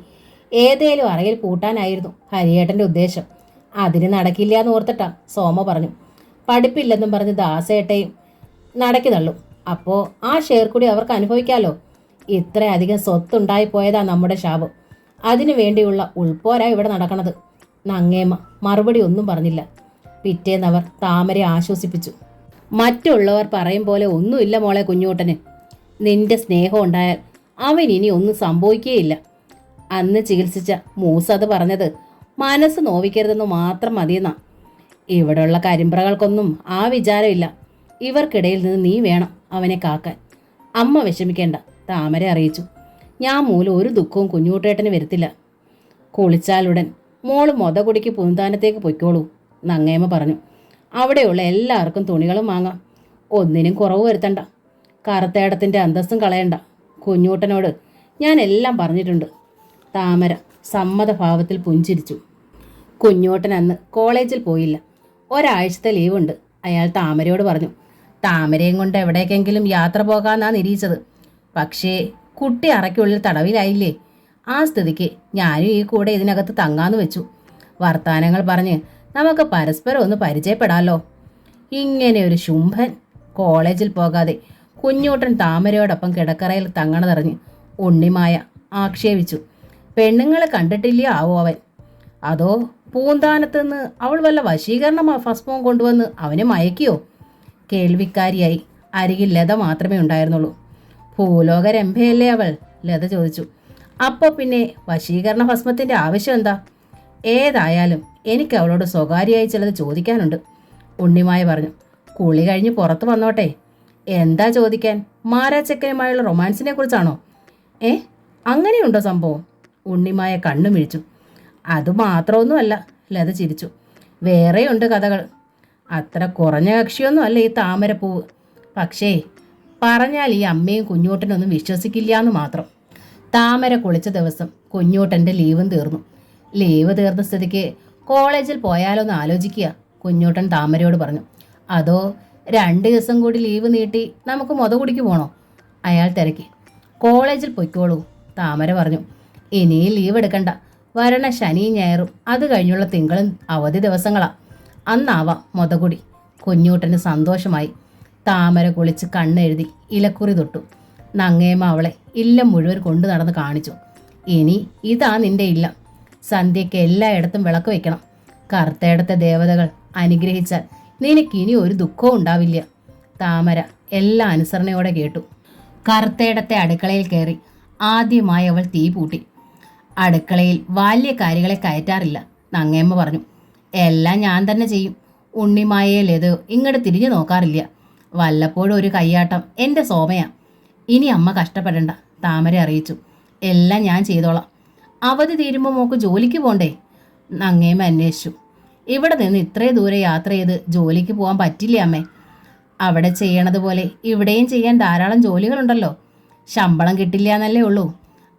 S1: ഏതേലും അറയിൽ പൂട്ടാനായിരുന്നു ഹരിയേട്ടൻ്റെ ഉദ്ദേശം. അതിന് നടക്കില്ല എന്ന് ഓർത്തിട്ടാ സോമ പറഞ്ഞു. പഠിപ്പില്ലെന്നും പറഞ്ഞ് ദാസേട്ടയും നടക്കി തള്ളും. അപ്പോൾ ആ ഷെയർ കൂടി അവർക്ക് അനുഭവിക്കാമല്ലോ. ഇത്രയധികം സ്വത്തുണ്ടായി പോയതാ നമ്മുടെ ശാപം. അതിനു വേണ്ടിയുള്ള ഉൾപ്പോരാ ഇവിടെ നടക്കണത്. നങ്ങേമ്മ മറുപടി ഒന്നും പറഞ്ഞില്ല. പിറ്റേന്നവർ താമരയെ ആശ്വസിപ്പിച്ചു. മറ്റുള്ളവർ പറയും പോലെ ഒന്നുമില്ല മോളെ കുഞ്ഞൂട്ടന്. നിന്റെ സ്നേഹം ഉണ്ടായാൽ അവൻ ഇനി ഒന്നും സംഭവിക്കുകയില്ല. അന്ന് ചികിത്സിച്ച മൂസ് അത് പറഞ്ഞത് മനസ്സ് നോവിക്കരുതെന്ന് മാത്രം മതിയെന്നാ. ഇവിടെയുള്ള കരിമ്പ്രകൾക്കൊന്നും ആ വിചാരമില്ല. ഇവർക്കിടയിൽ നിന്ന് നീ വേണം അവനെ കാക്കാൻ. അമ്മ വിഷമിക്കേണ്ട, താമര അറിയിച്ചു. ഞാൻ മൂലം ഒരു ദുഃഖവും കുഞ്ഞൂട്ടേട്ടന് വരുത്തില്ല. കുളിച്ചാലുടൻ മോള് മൊതകുടിക്ക് പൂന്താനത്തേക്ക് പൊയ്ക്കോളൂ, നങ്ങേമ്മ പറഞ്ഞു. അവിടെയുള്ള എല്ലാവർക്കും തുണികളും വാങ്ങാം. ഒന്നിനും കുറവ് വരുത്തണ്ട. കറുത്തേടത്തിൻ്റെ അന്തസ്സും കളയണ്ട. കുഞ്ഞൂട്ടനോട് ഞാൻ എല്ലാം പറഞ്ഞിട്ടുണ്ട്. താമര സമ്മതഭാവത്തിൽ പുഞ്ചിരിച്ചു. കുഞ്ഞൂട്ടൻ അന്ന് കോളേജിൽ പോയില്ല. ഒരാഴ്ചത്തെ ലീവുണ്ട്. അയാൾ താമരയോട് പറഞ്ഞു. താമരയും കൊണ്ട് എവിടേക്കെങ്കിലും യാത്ര പോകാമെന്നാ നിരീക്ഷിച്ചത്. പക്ഷേ കുട്ടി അറയ്ക്കുള്ളിൽ തടവിലായില്ലേ. ആ സ്ഥിതിക്ക് ഞാനും ഈ കൂടെ ഇതിനകത്ത് തങ്ങാന്ന് വെച്ചു. വർത്താനങ്ങൾ പറഞ്ഞ് നമുക്ക് പരസ്പരം ഒന്ന് പരിചയപ്പെടാമല്ലോ. ഇങ്ങനെ ഒരു ശുംഭൻ കോളേജിൽ പോകാതെ കുഞ്ഞൂട്ടൻ താമരയോടൊപ്പം കിടക്കറയിൽ തങ്ങണതറിഞ്ഞ് ഉണ്ണിമായ ആക്ഷേപിച്ചു. പെണ്ണുങ്ങളെ കണ്ടിട്ടില്ല ആവോ അവൻ? അതോ പൂന്താനത്തുനിന്ന് അവൾ വല്ല വശീകരണ ഭസ്മവും കൊണ്ടുവന്ന് അവനെ മയക്കിയോ? കേൾവിക്കാരിയായി അരികിൽ ലത മാത്രമേ ഉണ്ടായിരുന്നുള്ളൂ. ഭൂലോക രംഭയല്ലേ അവൾ? ലത ചോദിച്ചു. അപ്പോൾ പിന്നെ വശീകരണ ഭസ്മത്തിൻ്റെ ആവശ്യം എന്താ? ഏതായാലും എനിക്ക് അവളോട് സ്വകാര്യമായി ചിലത് ചോദിക്കാനുണ്ട്, ഉണ്ണിമായ പറഞ്ഞു. കുളി കഴിഞ്ഞ് പുറത്ത് വന്നോട്ടെ. എന്താ ചോദിക്കാൻ? മാരാച്ചക്കനുമായുള്ള റൊമാൻസിനെ കുറിച്ചാണോ? അങ്ങനെയുണ്ടോ സംഭവം? ഉണ്ണിമായ കണ്ണു മിഴിച്ചു. അതുമാത്രമൊന്നുമല്ല, ലത ചിരിച്ചു. വേറെയുണ്ട് കഥകൾ. അത്ര കുറഞ്ഞ കക്ഷിയൊന്നും അല്ല ഈ താമരപ്പൂവ്. പക്ഷേ പറഞ്ഞാൽ ഈ അമ്മയും കുഞ്ഞൂട്ടനൊന്നും വിശ്വസിക്കില്ല എന്ന് മാത്രം. താമര കുളിച്ച ദിവസം കുഞ്ഞൂട്ടൻ്റെ ലീവും തീർന്നു. ലീവ് തീർന്ന സ്ഥിതിക്ക് കോളേജിൽ പോയാലോന്ന് ആലോചിക്കുക, കുഞ്ഞൂട്ടൻ താമരയോട് പറഞ്ഞു. അതോ 2 ദിവസം കൂടി ലീവ് നീട്ടി നമുക്ക് മൊതകുടിക്ക് പോണോ? അയാൾ തിരക്കി. കോളേജിൽ പൊയ്ക്കോളൂ, താമര പറഞ്ഞു. ഇനിയും ലീവ് എടുക്കണ്ട. വരണ ശനിയും ഞായറും അത് കഴിഞ്ഞുള്ള തിങ്കളും അവധി ദിവസങ്ങളാ. അന്നാവാം മൊതകുടി. കുഞ്ഞൂട്ടന് സന്തോഷമായി. താമര കുളിച്ച് കണ്ണെഴുതി ഇലക്കുറി തൊട്ടു. നങ്ങേമ്മ അവളെ ഇല്ലം മുഴുവൻ കൊണ്ടു നടന്ന് കാണിച്ചു. ഇനി ഇതാ നിന്റെ ഇല്ലം. സന്ധ്യയ്ക്ക് എല്ലായിടത്തും വിളക്ക് വെക്കണം. കറുത്തേടത്തെ ദേവതകൾ അനുഗ്രഹിച്ചാൽ നിനക്കിനി ഒരു ദുഃഖവും ഉണ്ടാവില്ല. താമര എല്ലാ അനുസരണയോടെ കേട്ടു. കറുത്തേടത്തെ അടുക്കളയിൽ കയറി ആദ്യമായി അവൾ തീ പൂട്ടി. അടുക്കളയിൽ വലിയ കാര്യങ്ങളെ കയറ്റാറില്ല, നങ്ങേമ്മ പറഞ്ഞു. എല്ലാം ഞാൻ തന്നെ ചെയ്യും. ഉണ്ണിമായേ ലതയോ ഇങ്ങോട്ട് തിരിഞ്ഞു നോക്കാറില്ല. വല്ലപ്പോഴും ഒരു കയ്യാട്ടം എൻ്റെ സോമയാ. ഇനി അമ്മ കഷ്ടപ്പെടണ്ട, താമര അറിയിച്ചു. എല്ലാം ഞാൻ ചെയ്തോളാം. അവധി തീരുമ്പോൾ മോക്ക് ജോലിക്ക് പോണ്ടേ? നങ്ങേമ്മ അന്വേഷിച്ചു. ഇവിടെ നിന്ന് ഇത്രയും ദൂരെ യാത്ര ചെയ്ത് ജോലിക്ക് പോകാൻ പറ്റില്ല അമ്മേ. അവിടെ ചെയ്യണത് പോലെ ഇവിടെയും ചെയ്യാൻ ധാരാളം ജോലികളുണ്ടല്ലോ. ശമ്പളം കിട്ടില്ല എന്നല്ലേ ഉള്ളൂ.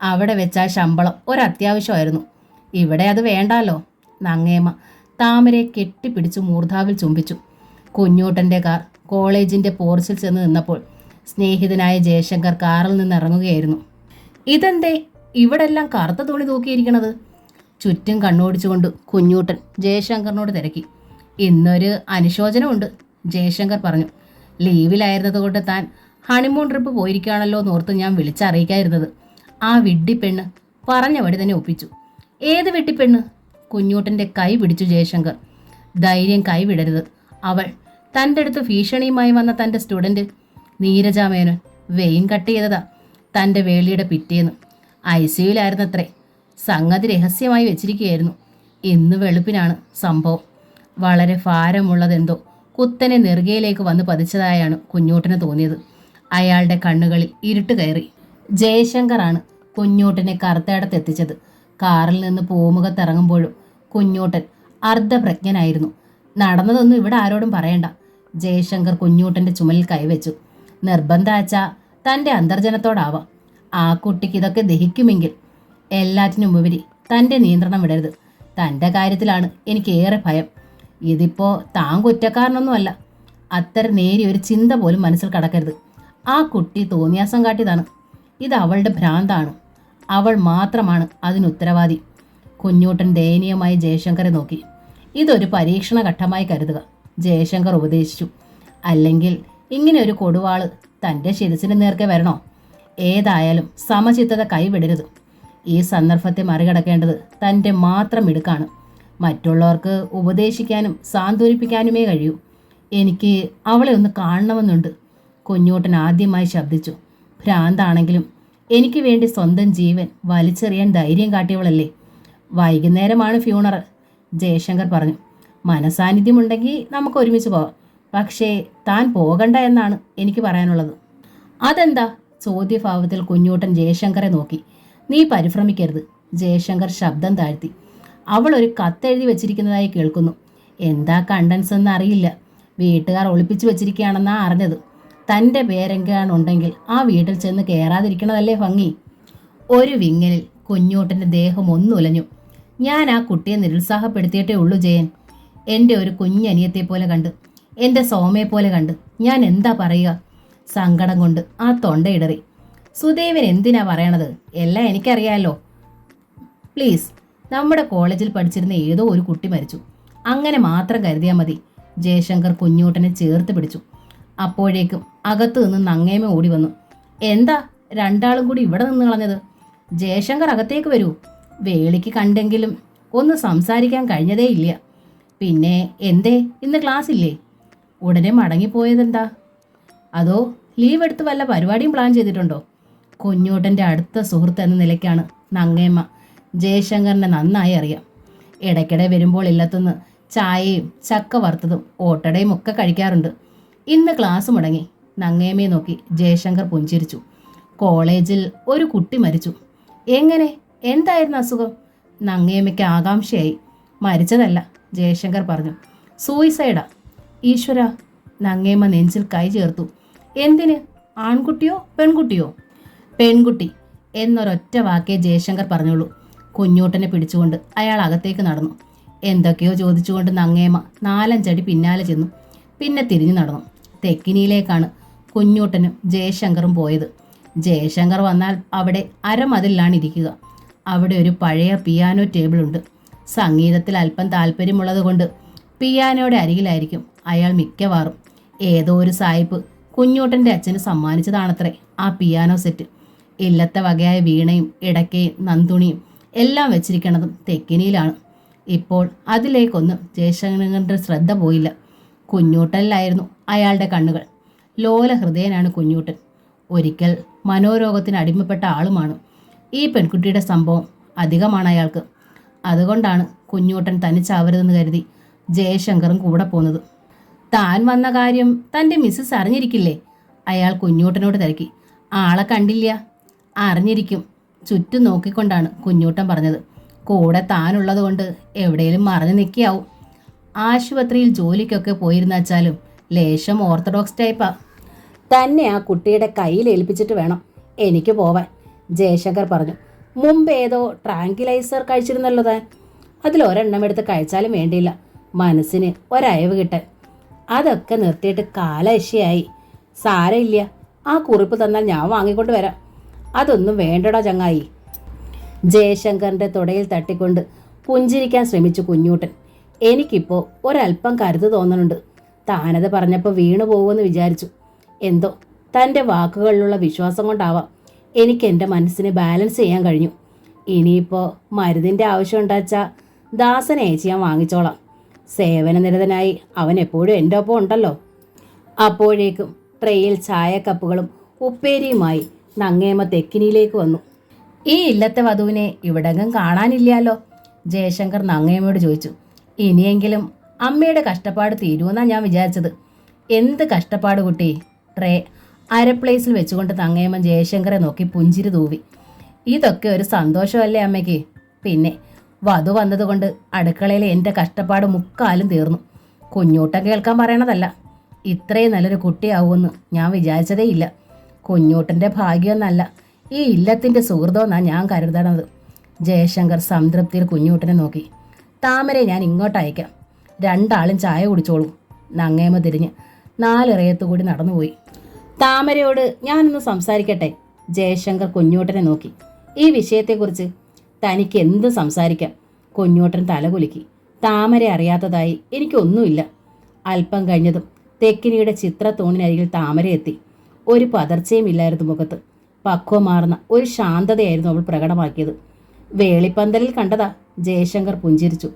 S1: അവിടെ വെച്ചാൽ ശമ്പളം ഒരത്യാവശ്യമായിരുന്നു. ഇവിടെ അത് വേണ്ടാലോ. നങ്ങേമ്മ താമരയെ കെട്ടിപ്പിടിച്ചു മൂർധാവിൽ ചുംബിച്ചു. കുഞ്ഞൂട്ടൻ്റെ കാർ കോളേജിൻ്റെ പോർച്ചിൽ ചെന്ന് നിന്നപ്പോൾ സ്നേഹിതനായ ജയശങ്കർ കാറിൽ നിന്ന് ഇറങ്ങുകയായിരുന്നു. ഇതെന്തേ ഇവിടെല്ലാം കറുത്ത തുണി തൂക്കിയിരിക്കണത്? ചുറ്റും കണ്ണോടിച്ചുകൊണ്ട് കുഞ്ഞൂട്ടൻ ജയശങ്കറിനോട് തിരക്കി. ഇന്നൊരു അനുശോചനമുണ്ട്, ജയശങ്കർ പറഞ്ഞു. ലീവിലായിരുന്നത് കൊണ്ട് താൻ ഹണിമൂൺ ട്രിപ്പ് പോയിരിക്കുകയാണല്ലോ എന്നോർത്ത് ഞാൻ വിളിച്ചറിയിക്കായിരുന്നത്. ആ വിഡ്ഢിപ്പെണ്ണ് പറഞ്ഞ വഴി തന്നെ ഒപ്പിച്ചു. ഏത് വെട്ടിപ്പെണ്ണ്? കുഞ്ഞൂട്ടൻ്റെ കൈ പിടിച്ചു ജയശങ്കർ. ധൈര്യം കൈവിടരുത്. അവൾ തൻ്റെ അടുത്ത് ഭീഷണിയുമായി വന്ന തൻ്റെ student Neeraja Menon vein cut ചെയ്തതാ തൻ്റെ വേളിയുടെ പിറ്റേന്ന്. ICUലായിരുന്നത്രേ. സംഗതി രഹസ്യമായി വെച്ചിരിക്കുകയായിരുന്നു. ഇന്ന് വെളുപ്പിനാണ് സംഭവം. വളരെ ഭാരമുള്ളതെന്തോ കുത്തനെ നെറുകയിലേക്ക് വന്ന് പതിച്ചതായാണ് കുഞ്ഞൂട്ടന് തോന്നിയത്. അയാളുടെ കണ്ണുകളിൽ ഇരുട്ട് കയറി. ജയശങ്കറാണ് കുഞ്ഞൂട്ടനെ കറുത്തേടത്തെത്തിച്ചത്. കാറിൽ നിന്ന് പൂമുഖത്തിറങ്ങുമ്പോഴും കുഞ്ഞൂട്ടൻ അർദ്ധപ്രജ്ഞനായിരുന്നു. നടന്നതൊന്നും ഇവിടെ ആരോടും പറയണ്ട. ജയശങ്കർ കുഞ്ഞൂട്ടൻ്റെ ചുമലിൽ കൈവച്ചു. നിർബന്ധാച്ചാ തൻ്റെ അന്തർജനത്തോടാവാം. ആ കുട്ടിക്ക് ഇതൊക്കെ ദഹിക്കുമെങ്കിൽ. എല്ലാറ്റിനും ഉപരി തൻ്റെ നിയന്ത്രണം വിടരുത്. തൻ്റെ കാര്യത്തിലാണ് എനിക്ക് ഏറെ ഭയം. ഇതിപ്പോൾ താൻ കുറ്റക്കാരനൊന്നുമല്ല. അത്തരം നേരിയൊരു ചിന്ത പോലും മനസ്സിൽ കടക്കരുത്. ആ കുട്ടി തോന്നിയാസം കാട്ടിയതാണ്. ഇത് അവളുടെ ഭ്രാന്താണ്. അവൾ മാത്രമാണ് അതിനുത്തരവാദി. കുഞ്ഞൂട്ടൻ ദയനീയമായി ജയശങ്കറെ നോക്കി. ഇതൊരു പരീക്ഷണ ഘട്ടമായി കരുതുക, ജയശങ്കർ ഉപദേശിച്ചു. അല്ലെങ്കിൽ ഇങ്ങനെ ഒരു കൊടുവാള് തൻ്റെ ശിരസിന് നേർക്കെ വരണോ? ഏതായാലും സമചിത്തത കൈവിടരുത്. ഈ സന്ദർഭത്തെ മറികടക്കേണ്ടത് തൻ്റെ മാത്രം മിടുക്കാണ്. മറ്റുള്ളവർക്ക് ഉപദേശിക്കാനും സാന്ത്വനിപ്പിക്കാനുമേ കഴിയൂ. എനിക്ക് അവളെ ഒന്ന് കാണണമെന്നുണ്ട്, കുഞ്ഞൂട്ടൻ ആദ്യമായി ശബ്ദിച്ചു. ഭ്രാന്താണെങ്കിലും എനിക്ക് വേണ്ടി സ്വന്തം ജീവൻ വലിച്ചെറിയാൻ ധൈര്യം കാട്ടിയവളല്ലേ. വൈകുന്നേരമാണ് ഫ്യൂണറൽ, ജയശങ്കർ പറഞ്ഞു. മനസാന്നിധ്യമുണ്ടെങ്കിൽ നമുക്ക് ഒരുമിച്ച് പോകാം. പക്ഷേ താൻ പോകണ്ട എന്നാണ് എനിക്ക് പറയാനുള്ളത്. അതെന്താ? ചോദ്യഭാവത്തിൽ കുഞ്ഞൂട്ടൻ ജയശങ്കറെ നോക്കി. നീ പരിഭ്രമിക്കരുത്, ജയശങ്കർ ശബ്ദം താഴ്ത്തി. അവൾ ഒരു കത്തെഴുതി വെച്ചിരിക്കുന്നതായി കേൾക്കുന്നു. എന്താ കണ്ടൻസ് എന്ന് അറിയില്ല. വീട്ടുകാർ ഒളിപ്പിച്ചു വെച്ചിരിക്കുകയാണെന്നാ അറിഞ്ഞത്. തൻ്റെ പേരെങ്കാണുണ്ടെങ്കിൽ ആ വീട്ടിൽ ചെന്ന് കയറാതിരിക്കണതല്ലേ ഭംഗി. ഒരു വിങ്ങലിൽ കുഞ്ഞൂട്ടൻ്റെ ദേഹം ഒന്നുലഞ്ഞു. ഞാൻ ആ കുട്ടിയെ നിരുത്സാഹപ്പെടുത്തിയിട്ടേ ഉള്ളൂ ജയൻ. എൻ്റെ ഒരു കുഞ്ഞനിയത്തെ പോലെ കണ്ട്, എൻ്റെ സോമയെ പോലെ കണ്ട് ഞാൻ എന്താ പറയുക? സങ്കടം കൊണ്ട് ആ തൊണ്ടയിടറി. സുദേവൻ എന്തിനാ പറയണത്? എല്ലാം എനിക്കറിയാമല്ലോ. പ്ലീസ്, നമ്മുടെ കോളേജിൽ പഠിച്ചിരുന്ന ഏതോ ഒരു കുട്ടി മരിച്ചു, അങ്ങനെ മാത്രം കരുതിയാൽ മതി. ജയശങ്കർ കുഞ്ഞൂട്ടനെ ചേർത്ത് പിടിച്ചു. അപ്പോഴേക്കും അകത്തു നിന്ന് നങ്ങേമ ഓടി വന്നു. എന്താ രണ്ടാളും കൂടി ഇവിടെ നിന്ന് കളഞ്ഞത്? ജയശങ്കർ അകത്തേക്ക് വരൂ. വേളിക്ക് കണ്ടെങ്കിലും ഒന്ന് സംസാരിക്കാൻ കഴിഞ്ഞതേ ഇല്ല. പിന്നെ എന്തേ ഇന്ന് ക്ലാസ് ഇല്ലേ? ഉടനെ മടങ്ങിപ്പോയതെന്താ? അതോ ലീവ് എടുത്ത് വല്ല പരിപാടിയും പ്ലാൻ ചെയ്തിട്ടുണ്ടോ? കുഞ്ഞൂട്ടൻ്റെ അടുത്ത സുഹൃത്ത് എന്ന നിലയ്ക്കാണ് നങ്ങേമ്മ ജയശങ്കറിനെ നന്നായി അറിയാം. ഇടയ്ക്കിടെ വരുമ്പോൾ ഇല്ലത്തുനിന്ന് ചായയും ചക്ക വറുത്തതും ഓട്ടടയും ഒക്കെ കഴിക്കാറുണ്ട്. ഇന്ന് ക്ലാസ് മുടങ്ങി. നങ്ങേമ്മയെ നോക്കി ജയശങ്കർ പുഞ്ചിരിച്ചു. കോളേജിൽ ഒരു കുട്ടി മരിച്ചു. എങ്ങനെ? എന്തായിരുന്നു അസുഖം? നങ്ങേമ്മയ്ക്ക് ആകാംക്ഷയായി. മരിച്ചതല്ല, ജയശങ്കർ പറഞ്ഞു. സൂയിസൈഡാ. ഈശ്വര, നങ്ങേമ്മ നെഞ്ചിൽ കൈ ചേർത്തു. എന്തിന്? ആൺകുട്ടിയോ പെൺകുട്ടിയോ? പെൺകുട്ടി എന്നൊരൊറ്റ വാക്കേ ജയശങ്കർ പറഞ്ഞുള്ളൂ. കുഞ്ഞൂട്ടനെ പിടിച്ചുകൊണ്ട് അയാൾ അകത്തേക്ക് നടന്നു. എന്തൊക്കെയോ ചോദിച്ചുകൊണ്ട് നങ്ങേമ്മ 4-5 അടി പിന്നാലെ ചെന്നു. പിന്നെ തിരിഞ്ഞു നടന്നു. തെക്കിനിയിലേക്കാണ് കുഞ്ഞൂട്ടനും ജയശങ്കറും പോയത്. ജയശങ്കർ വന്നാൽ അവിടെ അരമതിലാണ് ഇരിക്കുക. അവിടെ ഒരു പഴയ പിയാനോ ടേബിളുണ്ട്. സംഗീതത്തിൽ അല്പം താല്പര്യമുള്ളത് കൊണ്ട് പിയാനോയുടെ അരികിലായിരിക്കും അയാൾ മിക്കവാറും. ഏതോ ഒരു സായിപ്പ് കുഞ്ഞൂട്ടൻ്റെ അച്ഛന് സമ്മാനിച്ചതാണത്രേ ആ പിയാനോ സെറ്റ്. ഇല്ലത്തെ വകയായ വീണയും ഇടയ്ക്കയും നന്തുണിയും എല്ലാം വെച്ചിരിക്കണതും തെക്കിനിയിലാണ്. ഇപ്പോൾ അതിലേക്കൊന്നും ജയശങ്കറിൻ്റെ ശ്രദ്ധ പോയില്ല. കുഞ്ഞൂട്ടനിലായിരുന്നു അയാളുടെ കണ്ണുകൾ. ലോല ഹൃദയനാണ് കുഞ്ഞൂട്ടൻ. ഒരിക്കൽ മനോരോഗത്തിന് അടിമപ്പെട്ട ആളുമാണ്. ഈ പെൺകുട്ടിയുടെ സംഭവം അധികമാണ് അയാൾക്ക്. അതുകൊണ്ടാണ് കുഞ്ഞൂട്ടൻ തനിച്ചാവരുതെന്ന് കരുതി ജയശങ്കറും കൂടെ പോകുന്നത്. താൻ വന്ന കാര്യം തൻ്റെ മിസ്സസ് അറിഞ്ഞിരിക്കില്ലേ? അയാൾ കുഞ്ഞൂട്ടനോട് തിരക്കി. ആളെ കണ്ടില്ല. അറിഞ്ഞിരിക്കും. ചുറ്റും നോക്കിക്കൊണ്ടാണ് കുഞ്ഞൂട്ടൻ പറഞ്ഞത്. കൂടെ താനുള്ളത് കൊണ്ട് എവിടെയും മറഞ്ഞു നിൽക്കിയാവും. ആശുപത്രിയിൽ ജോലിക്കൊക്കെ പോയിരുന്ന വെച്ചാലും ലേശം ഓർത്തഡോക്സ് ടൈപ്പാ. തന്നെ ആ കുട്ടിയുടെ കയ്യിൽ ഏൽപ്പിച്ചിട്ട് വേണം എനിക്ക് പോവാൻ, ജയശങ്കർ പറഞ്ഞു. മുമ്പ് ഏതോ ട്രാങ്കിലൈസർ കഴിച്ചിരുന്നല്ലോ താൻ. അതിലൊരെണ്ണം എടുത്ത് കഴിച്ചാലും വേണ്ടിയില്ല, മനസ്സിന് ഒരയവ് കിട്ടാൻ. അതൊക്കെ നിർത്തിയിട്ട് കാലശയായി. സാരമില്ല, ആ കുറിപ്പ് തന്നാൽ ഞാൻ വാങ്ങിക്കൊണ്ട് വരാം. അതൊന്നും വേണ്ടടാ ചങ്ങായി. ജയശങ്കറിൻ്റെ തുടയിൽ തട്ടിക്കൊണ്ട് പുഞ്ചിരിക്കാൻ ശ്രമിച്ചു കുഞ്ഞൂട്ടൻ. എനിക്കിപ്പോൾ ഒരല്പം കരുത് തോന്നുന്നുണ്ട്. താനത് പറഞ്ഞപ്പോൾ വീണു പോകുമെന്ന് വിചാരിച്ചു. എന്തോ തൻ്റെ വാക്കുകളിലുള്ള വിശ്വാസം കൊണ്ടാവാം എനിക്ക് എൻ്റെ മനസ്സിനെ ബാലൻസ് ചെയ്യാൻ കഴിഞ്ഞു. ഇനിയിപ്പോൾ മരുന്നിൻ്റെ ആവശ്യം ഉണ്ടാച്ചാൽ ദാസനെ അയച്ച് ഞാൻ വാങ്ങിച്ചോളാം. സേവനനിരതനായി അവൻ എപ്പോഴും എൻ്റെ ഒപ്പം ഉണ്ടല്ലോ. അപ്പോഴേക്കും ട്രെയിൽ ചായക്കപ്പുകളും ഉപ്പേരിയുമായി നങ്ങേമ തെക്കിനിയിലേക്ക് വന്നു. ഈ ഇല്ലത്തെ വധുവിനെ ഇവിടെങ്ങും കാണാനില്ലല്ലോ, ജയശങ്കർ നങ്ങേമയോട് ചോദിച്ചു. ഇനിയെങ്കിലും അമ്മയുടെ കഷ്ടപ്പാട് തീരുമെന്നാണ് ഞാൻ വിചാരിച്ചത്. എന്ത് കഷ്ടപ്പാട് കുട്ടി? ട്രേ അരപ്ലേസിൽ വെച്ചുകൊണ്ട് നങ്ങേമൻ ജയശങ്കറെ നോക്കി പുഞ്ചിരി തൂവി. ഇതൊക്കെ ഒരു സന്തോഷമല്ലേ അമ്മയ്ക്ക്? പിന്നെ വധു വന്നതുകൊണ്ട് അടുക്കളയിൽ എൻ്റെ കഷ്ടപ്പാട് മുക്കാലും തീർന്നു. കുഞ്ഞൂട്ടൻ കേൾക്കാൻ പറയണതല്ല. ഇത്രയും നല്ലൊരു കുട്ടിയാവുമെന്ന് ഞാൻ വിചാരിച്ചതേയില്ല. കുഞ്ഞൂട്ടൻ്റെ ഭാഗ്യമൊന്നല്ല, ഈ ഇല്ലത്തിൻ്റെ സുഹൃതമെന്നാണ് ഞാൻ കരുതണത്. ജയശങ്കർ സംതൃപ്തിയിൽ കുഞ്ഞൂട്ടനെ നോക്കി. താമരെ ഞാൻ ഇങ്ങോട്ട് അയക്കാം, രണ്ടാളും ചായ കുടിച്ചോളൂ. നങ്ങേമ തിരിഞ്ഞ് 4 ഇറയത്തുകൂടി നടന്നുപോയി. താമരയോട് ഞാനൊന്ന് സംസാരിക്കട്ടെ? ജയശങ്കർ കുഞ്ഞൂട്ടനെ നോക്കി. ഈ വിഷയത്തെക്കുറിച്ച് തനിക്ക് എന്ത് സംസാരിക്കാം? കുഞ്ഞൂട്ടൻ തലകുലുക്കി. താമര അറിയാത്തതായി എനിക്കൊന്നുമില്ല. അല്പം കഴിഞ്ഞതും തെക്കിനിയുടെ ചിത്രത്തൂണിനരികിൽ താമര എത്തി. ഒരു പതർച്ചയും ഇല്ലായിരുന്നു മുഖത്ത്. പക്വമാർന്ന ഒരു ശാന്തതയായിരുന്നു അവൾ പ്രകടമാക്കിയത്. വേളിപ്പന്തലിൽ കണ്ടതാ, ജയശങ്കർ പുഞ്ചിരിച്ചു.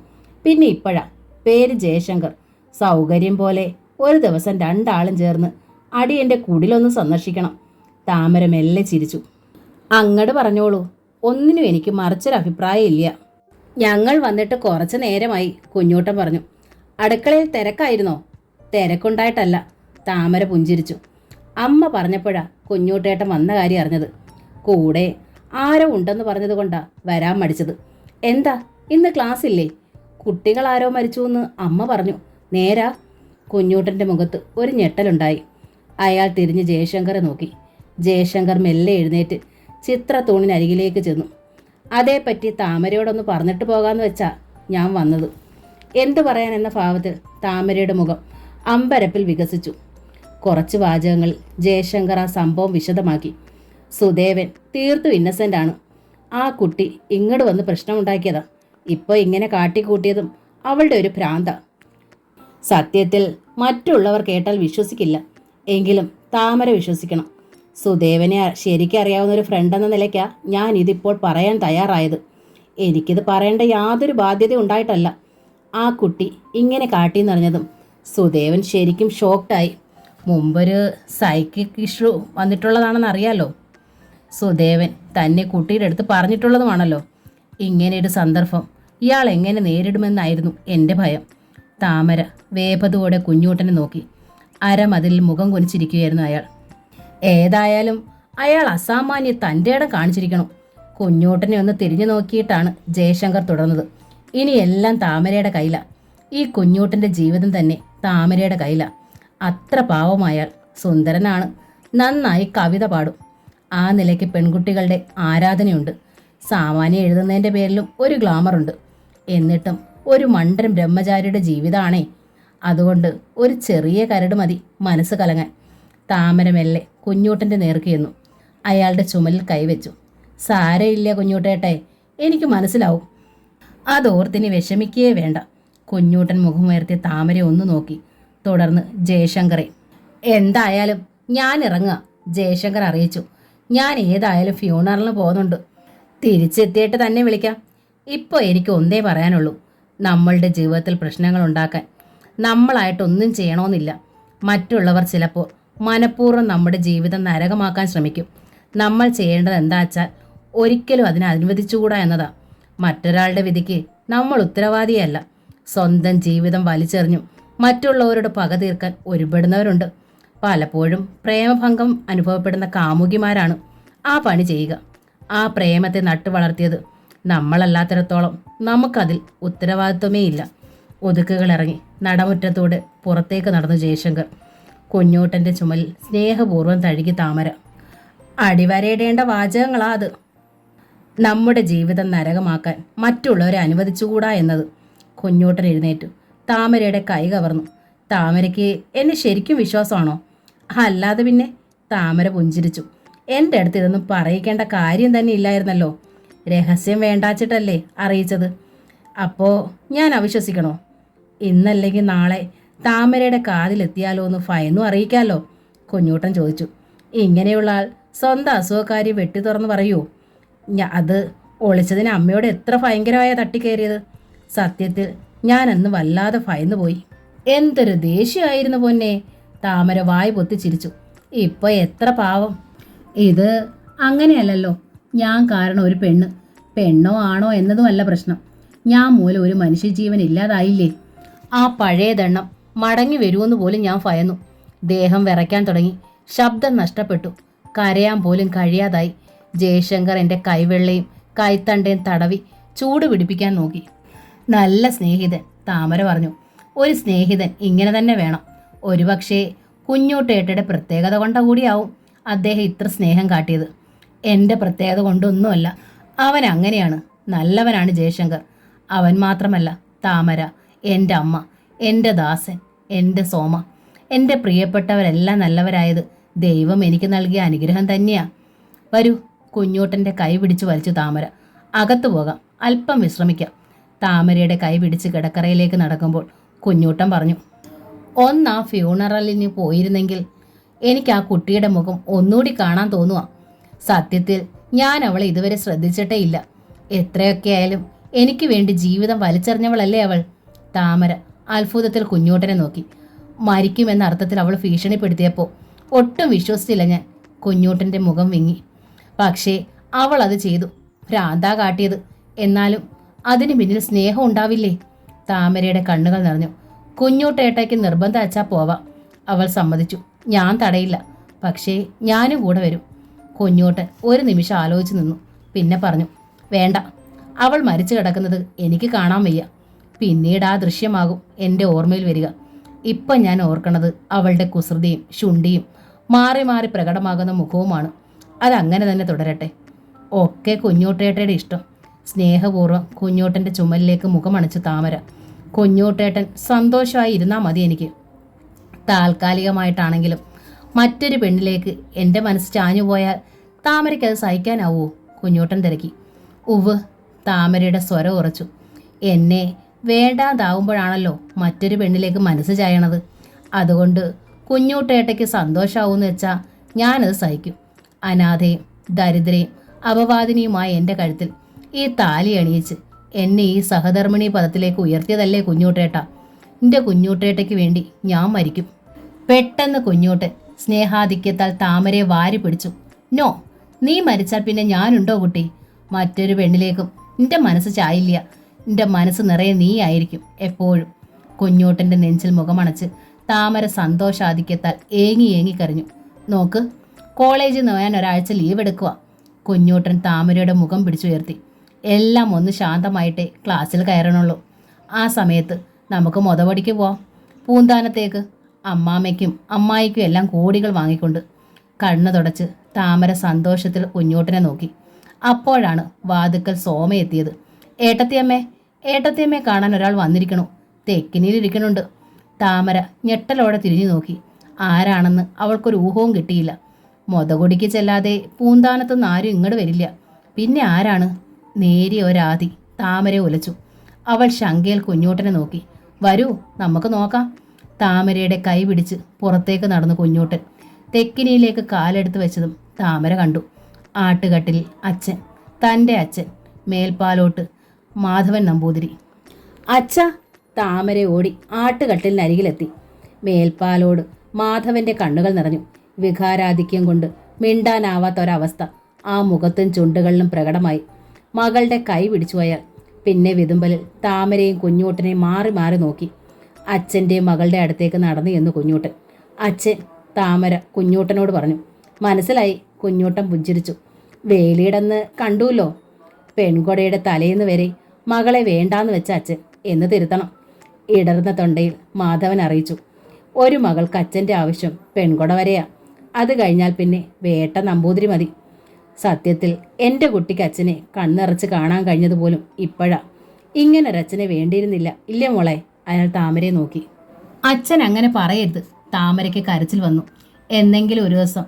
S1: പിന്നെ ഇപ്പോഴാ പേര് ജയശങ്കർ. സൗകര്യം പോലെ ഒരു ദിവസം രണ്ടാളും ചേർന്ന് അടിയൻ്റെ കുടിലൊന്ന് സന്ദർശിക്കണം. താമര മെല്ലെ ചിരിച്ചു. അങ്ങട് പറഞ്ഞോളൂ, ഒന്നിനും എനിക്ക് മറിച്ചൊരഭിപ്രായം ഇല്ല. ഞങ്ങൾ വന്നിട്ട് കുറച്ച് നേരമായി, കുഞ്ഞൂട്ടൻ പറഞ്ഞു. അടുക്കളയിൽ തിരക്കായിരുന്നോ? തിരക്കുണ്ടായിട്ടല്ല, താമര പുഞ്ചിരിച്ചു. അമ്മ പറഞ്ഞപ്പോഴാ കുഞ്ഞൂട്ടേട്ടൻ വന്ന കാര്യം അറിഞ്ഞത്. കൂടെ ആരോ ഉണ്ടെന്ന് പറഞ്ഞത് കൊണ്ടാ വരാൻ മടിച്ചത്. എന്താ ഇന്ന് ക്ലാസ് ഇല്ലേ? കുട്ടികൾ ആരോ മരിച്ചു എന്ന് അമ്മ പറഞ്ഞു. നേരാ? കുഞ്ഞൂട്ടൻ്റെ മുഖത്ത് ഒരു ഞെട്ടലുണ്ടായി. അയാൾ തിരിഞ്ഞ് ജയശങ്കറെ നോക്കി. ജയശങ്കർ മെല്ലെ എഴുന്നേറ്റ് ചിത്രത്തൂണിനരികിലേക്ക് ചെന്നു. അതേപ്പറ്റി താമരയോടൊന്ന് പറഞ്ഞിട്ട് പോകാമെന്ന് വെച്ചാ ഞാൻ വന്നത്. എന്തു പറയാനെന്ന ഭാവത്തിൽ താമരയുടെ മുഖം അമ്പരപ്പിൽ വികസിച്ചു. കുറച്ച് വാചകങ്ങളിൽ ജയശങ്കർ ആ സംഭവം വിശദമാക്കി. സുദേവൻ തീർത്തും ഇന്നസെൻ്റ് ആണ്. ആ കുട്ടി ഇങ്ങോട്ട് വന്ന് പ്രശ്നമുണ്ടാക്കിയതാ. ഇപ്പോൾ ഇങ്ങനെ കാട്ടിക്കൂട്ടിയതും അവളുടെ ഒരു ഭ്രാന്ത. സത്യത്തിൽ മറ്റുള്ളവർ കേട്ടാൽ വിശ്വസിക്കില്ല, എങ്കിലും താമര വിശ്വസിക്കണം. സുദേവനെ ശരിക്കറിയാവുന്ന ഒരു ഫ്രണ്ട് എന്ന നിലയ്ക്കാണ് ഞാൻ ഇതിപ്പോൾ പറയാൻ തയ്യാറായത്. എനിക്കിത് പറയേണ്ട യാതൊരു ബാധ്യത ഉണ്ടായിട്ടല്ല. ആ കുട്ടി ഇങ്ങനെ കാട്ടിയെന്നറിഞ്ഞതും സുദേവൻ ശരിക്കും ഷോക്ക്ഡായി. മുമ്പൊരു സൈക്കിക് ഇഷ്യൂ വന്നിട്ടുള്ളതാണെന്ന് അറിയാലോ. സുദേവൻ തന്നെ കുട്ടിയുടെ അടുത്ത് പറഞ്ഞിട്ടുള്ളതുമാണല്ലോ. ഇങ്ങനെയൊരു സന്ദർഭം ഇയാൾ എങ്ങനെ നേരിടുമെന്നായിരുന്നു എൻ്റെ ഭയം. താമര വേപതോടെ കുഞ്ഞൂട്ടനെ നോക്കി. അരമതിൽ മുഖം കുനിച്ചിരിക്കുകയായിരുന്നു അയാൾ. ഏതായാലും അയാൾ അസാമാന്യ തൻ്റെ ഇടം കാണിച്ചിരിക്കണം. കുഞ്ഞൂട്ടനെ ഒന്ന് തിരിഞ്ഞു നോക്കിയിട്ടാണ് ജയശങ്കർ തുടർന്നത്. ഇനി എല്ലാം താമരയുടെ കയ്യിലാണ്. ഈ കുഞ്ഞൂട്ടൻ്റെ ജീവിതം തന്നെ താമരയുടെ കയ്യിലാണ്. അത്ര പാവമയാൾ. സുന്ദരനാണ്, നന്നായി കവിത പാടും. ആ നിലയ്ക്ക് പെൺകുട്ടികളുടെ ആരാധനയുണ്ട്. സാമാന്യം എഴുതുന്നതിൻ്റെ പേരിലും ഒരു ഗ്ലാമറുണ്ട്. എന്നിട്ടും ഒരു മണ്ടൻ ബ്രഹ്മചാരിയുടെ ജീവിതമാണേ. അതുകൊണ്ട് ഒരു ചെറിയ കരട് മതി മനസ്സ് കലങ്ങാൻ. താമര മെല്ലെ കുഞ്ഞൂട്ടൻ്റെ നേർക്ക് ചെന്നു. അയാളുടെ ചുമലിൽ കൈവച്ചു. സാരയില്ല കുഞ്ഞൂട്ടേട്ടെ, എനിക്ക് മനസ്സിലാവും. അതോർത്തിനി വിഷമിക്കുകയേ വേണ്ട. കുഞ്ഞൂട്ടൻ മുഖമുയർത്തി താമരയെ ഒന്ന് നോക്കി. തുടർന്ന് ജയശങ്കറെ. എന്തായാലും ഞാൻ ഇറങ്ങുക, ജയശങ്കർ അറിയിച്ചു. ഞാൻ ഏതായാലും ഫ്യൂണറലിന് പോകുന്നുണ്ട്. തിരിച്ചെത്തിയിട്ട് തന്നെ വിളിക്കാം. ഇപ്പോൾ എനിക്ക് ഒന്നേ പറയാനുള്ളൂ. നമ്മളുടെ ജീവിതത്തിൽ പ്രശ്നങ്ങൾ ഉണ്ടാക്കാൻ നമ്മളായിട്ടൊന്നും ചെയ്യണമെന്നില്ല. മറ്റുള്ളവർ ചിലപ്പോൾ മനഃപൂർവ്വം നമ്മുടെ ജീവിതം നരകമാക്കാൻ ശ്രമിക്കും. നമ്മൾ ചെയ്യേണ്ടത് എന്താ വെച്ചാൽ ഒരിക്കലും അതിനെ അനുവദിച്ചുകൂടാ എന്നതാ. മറ്റൊരാളുടെ വിധിക്ക് നമ്മൾ ഉത്തരവാദിയല്ല. സ്വന്തം ജീവിതം വലിച്ചെറിഞ്ഞു മറ്റുള്ളവരോട് പക തീർക്കാൻ ഒരുപെടുന്നവരുണ്ട്. പലപ്പോഴും പ്രേമഭംഗം അനുഭവപ്പെടുന്ന കാമുകിമാരാണ് ആ പണി ചെയ്യുക. ആ പ്രേമത്തെ നട്ടു വളർത്തിയത് നമ്മളല്ലാത്തിടത്തോളം നമുക്കതിൽ ഉത്തരവാദിത്വമേ ഇല്ല. ഒതുക്കുകളിറങ്ങി നടമുറ്റത്തോടെ പുറത്തേക്ക് നടന്നു ജയശങ്കർ. കുഞ്ഞൂട്ടൻ്റെ ചുമലിൽ സ്നേഹപൂർവ്വം തഴുകി താമര. അടിവരയിടേണ്ട വാചകങ്ങളാ അത്. നമ്മുടെ ജീവിതം നരകമാക്കാൻ മറ്റുള്ളവരെ അനുവദിച്ചുകൂടാ എന്നത്. കുഞ്ഞൂട്ടൻ എഴുന്നേറ്റു താമരയുടെ കൈ കവർന്നു. താമരയ്ക്ക് എന്നെ ശരിക്കും വിശ്വാസമാണോ? അല്ലാതെ പിന്നെ. താമര പുഞ്ചിരിച്ചു. എൻ്റെ അടുത്ത് ഇതൊന്നും പറയിക്കേണ്ട കാര്യം തന്നെ ഇല്ലായിരുന്നല്ലോ. രഹസ്യം വേണ്ടാച്ചിട്ടല്ലേ അറിയിച്ചത്. അപ്പോൾ ഞാൻ അവിശ്വസിക്കണോ? ഇന്നല്ലെങ്കിൽ നാളെ താമരയുടെ കാതിലെത്തിയാലോ എന്ന് ഭയന്നു അറിയിക്കാമല്ലോ, കുഞ്ഞൂട്ടൻ ചോദിച്ചു. ഇങ്ങനെയുള്ള ആൾ സ്വന്തം അസുഖക്കാരി വെട്ടി തുറന്ന് പറയുമോ? അത് ഒളിച്ചതിന് അമ്മയോട് എത്ര ഭയങ്കരമായ തട്ടിക്കയറിയത്. സത്യത്തിൽ ഞാൻ അന്ന് വല്ലാതെ ഭയന്നു പോയി. എന്തൊരു ദേഷ്യമായിരുന്നു പൊന്നെ. താമര വായ് പൊത്തി ചിരിച്ചു. ഇപ്പൊ എത്ര പാവം. ഇത് അങ്ങനെയല്ലല്ലോ. ഞാൻ കാരണം ഒരു പെണ്ണോ ആണോ എന്നതുമല്ല പ്രശ്നം. ഞാൻ മൂലം ഒരു മനുഷ്യജീവൻ ഇല്ലാതായില്ലേ. ആ പഴയതെണ്ണം മടങ്ങി വരുമെന്ന് പോലും ഞാൻ ഭയന്നു. ദേഹം വിറയ്ക്കാൻ തുടങ്ങി. ശബ്ദം നഷ്ടപ്പെട്ടു. കരയാൻ പോലും കഴിയാതായി. ജയശങ്കർ എൻ്റെ കൈവെള്ളയും കൈത്തണ്ടയും തടവി ചൂട് പിടിപ്പിക്കാൻ നോക്കി. നല്ല സ്നേഹിതൻ, താമര പറഞ്ഞു. ഒരു സ്നേഹിതൻ ഇങ്ങനെ തന്നെ വേണം. ഒരുപക്ഷേ കുഞ്ഞൂട്ടേട്ടയുടെ പ്രത്യേകത കൊണ്ട കൂടിയാവും അദ്ദേഹം ഇത്ര സ്നേഹം കാട്ടിയത്. എൻ്റെ പ്രത്യേകത കൊണ്ടൊന്നുമല്ല. അവൻ അങ്ങനെയാണ്. നല്ലവനാണ് ജയശങ്കർ. അവൻ മാത്രമല്ല, താമര, എൻ്റെ അമ്മ, എൻ്റെ ദാസൻ, എൻ്റെ സോമ, എൻ്റെ പ്രിയപ്പെട്ടവരെല്ലാം നല്ലവരായത് ദൈവം എനിക്ക് നൽകിയ അനുഗ്രഹം തന്നെയാ. വരൂ. കുഞ്ഞൂട്ടൻ്റെ കൈ പിടിച്ച് വലിച്ചു താമര. അകത്തു പോകാം, അല്പം വിശ്രമിക്കാം. താമരയുടെ കൈ പിടിച്ച് കിടക്കറയിലേക്ക് നടക്കുമ്പോൾ കുഞ്ഞൂട്ടൻ പറഞ്ഞു, ആ ഫ്യൂണറലിന് പോയിരുന്നെങ്കിൽ എനിക്ക് ആ കുട്ടിയുടെ മുഖം ഒന്നുകൂടി കാണാൻ തോന്നുക. സത്യത്തിൽ ഞാൻ അവളെ ഇതുവരെ ശ്രദ്ധിച്ചിട്ടേ ഇല്ല. എത്രയൊക്കെ ആയാലും എനിക്ക് വേണ്ടി ജീവിതം വലിച്ചെറിഞ്ഞവളല്ലേ അവൾ. താമര അത്ഭുതത്തിൽ കുഞ്ഞൂട്ടനെ നോക്കി. മരിക്കുമെന്ന അർത്ഥത്തിൽ അവൾ ഭീഷണിപ്പെടുത്തിയപ്പോൾ ഒട്ടും വിശ്വസിച്ചില്ല ഞാൻ. കുഞ്ഞൂട്ടൻ്റെ മുഖം വിങ്ങി. പക്ഷേ അവൾ അത് ചെയ്തു. ഭ്രാന്താ കാട്ടിയത്. എന്നാലും അതിന് പിന്നിൽ സ്നേഹം ഉണ്ടാവില്ലേ? താമരയുടെ കണ്ണുകൾ നിറഞ്ഞു. കുഞ്ഞൂട്ടേട്ടയ്ക്ക് നിർബന്ധം അച്ചാ പോവാം. അവൾ സമ്മതിച്ചു. ഞാൻ തടയില്ല. പക്ഷേ ഞാനും കൂടെ വരും. കുഞ്ഞൂട്ടൻ ഒരു നിമിഷം ആലോചിച്ച് നിന്നു. പിന്നെ പറഞ്ഞു, വേണ്ട. അവൾ മരിച്ചു കിടക്കുന്നത് എനിക്ക് കാണാൻ വയ്യ. പിന്നീട് ആ ദൃശ്യമാകും എൻ്റെ ഓർമ്മയിൽ വരിക. ഇപ്പം ഞാൻ ഓർക്കണത് അവളുടെ കുസൃതിയും ശുണ്ടിയും മാറി മാറി പ്രകടമാകുന്ന മുഖവുമാണ്. അതങ്ങനെ തന്നെ തുടരട്ടെ. ഒക്കെ കുഞ്ഞൂട്ടേട്ടയുടെ ഇഷ്ടം. സ്നേഹപൂർവ്വം കുഞ്ഞൂട്ടൻ്റെ ചുമലിലേക്ക് മുഖമണച്ചു താമര. കുഞ്ഞൂട്ടേട്ടൻ സന്തോഷമായി ഇരുന്നാൽ മതി എനിക്ക്. താൽക്കാലികമായിട്ടാണെങ്കിലും മറ്റൊരു പെണ്ണിലേക്ക് എൻ്റെ മനസ്സ് ചാഞ്ഞുപോയാൽ താമരയ്ക്കത് സഹിക്കാനാവോ? കുഞ്ഞൂട്ടൻ തിരക്കി. ഉവ്. താമരയുടെ സ്വരം ഉറച്ചു. എന്നെ വേണ്ടാതാവുമ്പോഴാണല്ലോ മറ്റൊരു പെണ്ണിലേക്ക് മനസ്സ് ചായണത്. അതുകൊണ്ട് കുഞ്ഞൂട്ടേട്ടയ്ക്ക് സന്തോഷമാവൂന്ന് വെച്ചാൽ ഞാനത് സഹിക്കും. അനാഥയും ദരിദ്രയും അപവാദിനിയുമായ എൻ്റെ കഴുത്തിൽ ഈ താലി അണിയിച്ച് എന്നെ ഈ സഹധർമ്മിണി പദത്തിലേക്ക് ഉയർത്തിയതല്ലേ കുഞ്ഞൂട്ടേട്ട. എൻ്റെ കുഞ്ഞൂട്ടേട്ടയ്ക്ക് വേണ്ടി ഞാൻ മരിക്കും. പെട്ടെന്ന് കുഞ്ഞൂട്ടൻ സ്നേഹാധിക്യത്താൽ താമരയെ വാരി പിടിച്ചു. നോ, നീ മരിച്ചാൽ പിന്നെ ഞാനുണ്ടോ കുട്ടി? മറ്റൊരു പെണ്ണിലേക്കും നിന്റെ മനസ്സ് ചായില്ല. നിന്റെ മനസ്സ് നിറയെ നീ ആയിരിക്കും എപ്പോഴും. കുഞ്ഞൂട്ടൻ്റെ നെഞ്ചിൽ മുഖമണച്ച് താമര സന്തോഷാധിക്യത്താൽ ഏങ്ങി ഏങ്ങി കരഞ്ഞു. നോക്ക്, കോളേജിൽ നിന്ന് ഞാൻ ഒരാഴ്ച ലീവ് എടുക്കുക. കുഞ്ഞൂട്ടൻ താമരയുടെ മുഖം പിടിച്ചുയർത്തി. എല്ലാം ഒന്ന് ശാന്തമായിട്ടേ ക്ലാസ്സിൽ കയറണുള്ളൂ. ആ സമയത്ത് നമുക്ക് മൊതപടിക്ക് പോവാം, പൂന്താനത്തേക്ക്. അമ്മാമ്മയ്ക്കും അമ്മായിക്കും എല്ലാം കോടികൾ വാങ്ങിക്കൊണ്ട്. കണ്ണു തുടച്ച് താമര സന്തോഷത്തിൽ കുഞ്ഞൂട്ടനെ നോക്കി. അപ്പോഴാണ് വാതുക്കൽ സോമ എത്തിയത്. ഏട്ടത്തിയമ്മയെ കാണാൻ ഒരാൾ വന്നിരിക്കണു. തെക്കിനിയിലിരിക്കണുണ്ട്. താമര ഞെട്ടലോടെ തിരിഞ്ഞു നോക്കി. ആരാണെന്ന് അവൾക്കൊരു ഊഹവും കിട്ടിയില്ല. മൊതകൊടിക്ക് ചെല്ലാതെ പൂന്താനത്തുനിന്ന് ആരും ഇങ്ങോട്ട് വരില്ല. പിന്നെ ആരാണ്? നേരിയ ഒരാതി താമരയെ ഉലച്ചു. അവൾ ശങ്കയിൽ കുഞ്ഞൂട്ടനെ നോക്കി. വരൂ, നമുക്ക് നോക്കാം. താമരയുടെ കൈ പിടിച്ച് പുറത്തേക്ക് നടന്നു കുഞ്ഞൂട്ടൻ. തെക്കിനിയിലേക്ക് കാലെടുത്ത് വെച്ചതും താമര കണ്ടു. ആട്ടുകട്ടിൽ അച്ഛൻ, തൻ്റെ അച്ഛൻ, മേൽപ്പാലോട്ട് മാധവൻ നമ്പൂതിരി. അച്ഛ! താമര ഓടി ആട്ടുകട്ടിലിനരികിലെത്തി. മേൽപ്പാലോട് മാധവന്റെ കണ്ണുകൾ നിറഞ്ഞു. വികാരാധിക്യം കൊണ്ട് മിണ്ടാനാവാത്തൊരവസ്ഥ ആ മുഖത്തും ചുണ്ടുകളിലും പ്രകടമായി. മകളുടെ കൈ പിടിച്ചു അയാൾ. പിന്നെ വിതുമ്പലിൽ താമരയും കുഞ്ഞൂട്ടനെയും മാറി മാറി നോക്കി. അച്ഛൻ്റെ മകളുടെ അടുത്തേക്ക് നടന്നു എന്ന് കുഞ്ഞൂട്ടൻ. അച്ഛൻ, താമര കുഞ്ഞൂട്ടനോട് പറഞ്ഞു. മനസ്സിലായി. കുഞ്ഞൂട്ടൻ പുഞ്ചിരിച്ചു. വേലിയിടന്ന് കണ്ടുല്ലോ. പെൺകൊടയുടെ തലേന്ന് വരെ മകളെ വേണ്ടാന്ന് വെച്ച അച്ഛൻ എന്ന് തിരുത്തണം. ഇടർന്ന തൊണ്ടയിൽ മാധവൻ അറിയിച്ചു. ഒരു മകൾക്ക് അച്ഛൻ്റെ ആവശ്യം പെൺകൊട വരെയാ. അത് കഴിഞ്ഞാൽ പിന്നെ വേട്ട നമ്പൂതിരി മതി. സത്യത്തിൽ എൻ്റെ കുട്ടിക്ക് അച്ഛനെ കണ്ണിറച്ച് കാണാൻ കഴിഞ്ഞതുപോലും ഇപ്പോഴാ. ഇങ്ങനൊരച്ഛനെ വേണ്ടിയിരുന്നില്ല ഇല്ലേ മോളെ? അയാൾ താമരയെ നോക്കി. അച്ഛൻ അങ്ങനെ പറയരുത്. താമരയ്ക്ക് കരച്ചിൽ വന്നു. എന്നെങ്കിലും ഒരു ദിവസം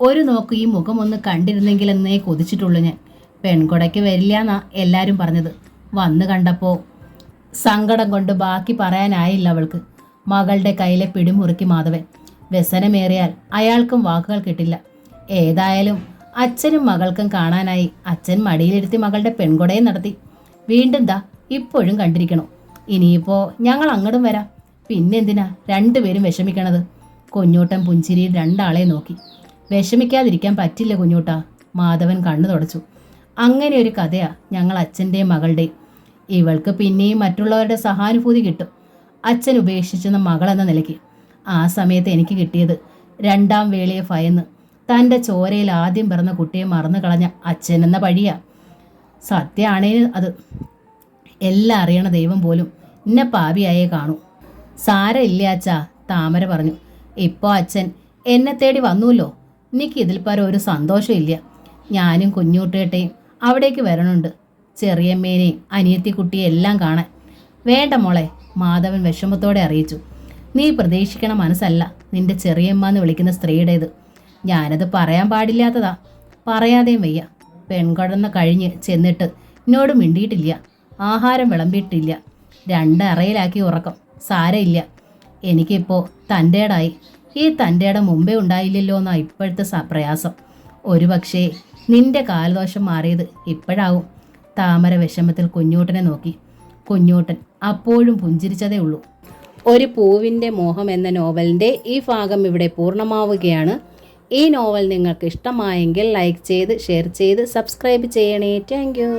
S1: ഒരു നോക്ക് ഈ മുഖം ഒന്ന് കണ്ടിരുന്നെങ്കിലെന്നേ കൊതിച്ചിട്ടുള്ളൂ ഞാൻ. പെൺകൊടയ്ക്ക് വരില്ല എന്നാ എല്ലാവരും പറഞ്ഞത്. വന്നു കണ്ടപ്പോൾ സങ്കടം കൊണ്ട് ബാക്കി പറയാനായില്ല അവൾക്ക്. മകളുടെ കയ്യിലെ പിടിമുറുക്കി മാധവൻ. വ്യസനമേറിയാൽ അയാൾക്കും വാക്കുകൾ കിട്ടില്ല. ഏതായാലും അച്ഛനും മകൾക്കും കാണാനായി അച്ഛൻ മടിയിലിരുത്തി മകളുടെ പെൺകൊടയെ നടത്തി. വീണ്ടും ദാ ഇപ്പോഴും കണ്ടിരിക്കണോ? ഇനിയിപ്പോൾ ഞങ്ങൾ അങ്ങോട്ടും വരാം. പിന്നെന്തിനാ രണ്ടുപേരും വിഷമിക്കണത്? കുഞ്ഞൂട്ടൻ പുഞ്ചിരിയിൽ രണ്ടാളെ നോക്കി. വിഷമിക്കാതിരിക്കാൻ പറ്റില്ല കുഞ്ഞൂട്ടാ. മാധവൻ കണ്ണു തുടച്ചു. അങ്ങനെ ഒരു കഥയാ ഞങ്ങൾ അച്ഛൻ്റെയും മകളുടെയും. ഇവൾക്ക് പിന്നെയും മറ്റുള്ളവരുടെ സഹാനുഭൂതി കിട്ടും. അച്ഛൻ ഉപേക്ഷിച്ചെന്ന മകളെന്ന നിലയ്ക്ക്. ആ സമയത്ത് എനിക്ക് കിട്ടിയത് രണ്ടാം വേളയെ ഭയന്ന് തൻ്റെ ചോരയിൽ ആദ്യം പിറന്ന കുട്ടിയെ മറന്നു കളഞ്ഞ അച്ഛനെന്ന പഴിയാ. സത്യമാണേന് അത് എല്ലാം അറിയണ ദൈവം പോലും എന്നെ പാപിയായേ കാണൂ. സാരമില്ല അച്ഛാ, താമര പറഞ്ഞു. ഇപ്പോൾ അച്ഛൻ എന്നെ തേടി വന്നുല്ലോ. എനിക്ക് ഇതിൽ പരം ഒരു സന്തോഷമില്ല. ഞാനും കുഞ്ഞൂട്ടേട്ടയും അവിടേക്ക് വരണുണ്ട്. ചെറിയമ്മേനെയും അനിയത്തിക്കുട്ടിയെ എല്ലാം കാണാൻ. വേണ്ട മോളെ, മാധവൻ വിഷമത്തോടെ അറിയിച്ചു. നീ പ്രതീക്ഷിക്കണ മനസ്സല്ല നിന്റെ ചെറിയമ്മ എന്ന് വിളിക്കുന്ന സ്ത്രീയുടേത്. ഞാനത് പറയാൻ പാടില്ലാത്തതാ. പറയാതെയും വയ്യ. പെൺകൊടന്ന് കഴിഞ്ഞ് ചെന്നിട്ട് എന്നോട് മിണ്ടിയിട്ടില്ല. ആഹാരം വിളമ്പിയിട്ടില്ല. രണ്ടറയിലാക്കി ഉറക്കം. സാരമില്ല. എനിക്കിപ്പോൾ തൻ്റേടായി. ഈ തൻ്റേടെ മുമ്പേ ഉണ്ടായില്ലല്ലോ എന്നാ ഇപ്പോഴത്തെ പ്രയാസം. ഒരു പക്ഷേ നിന്റെ കാലദോഷം മാറിയത് ഇപ്പോഴാവും. താമര വിഷമത്തിൽ കുഞ്ഞൂട്ടനെ നോക്കി. കുഞ്ഞൂട്ടൻ അപ്പോഴും പുഞ്ചിരിച്ചതേ ഉള്ളൂ. ഒരു പൂവിൻ്റെ മോഹം എന്ന നോവലിൻ്റെ ഈ ഭാഗം ഇവിടെ പൂർണ്ണമാവുകയാണ്. ഈ നോവൽ നിങ്ങൾക്ക് ഇഷ്ടമായെങ്കിൽ ലൈക്ക് ചെയ്ത് ഷെയർ ചെയ്ത് സബ്സ്ക്രൈബ് ചെയ്യണേ. Thank you.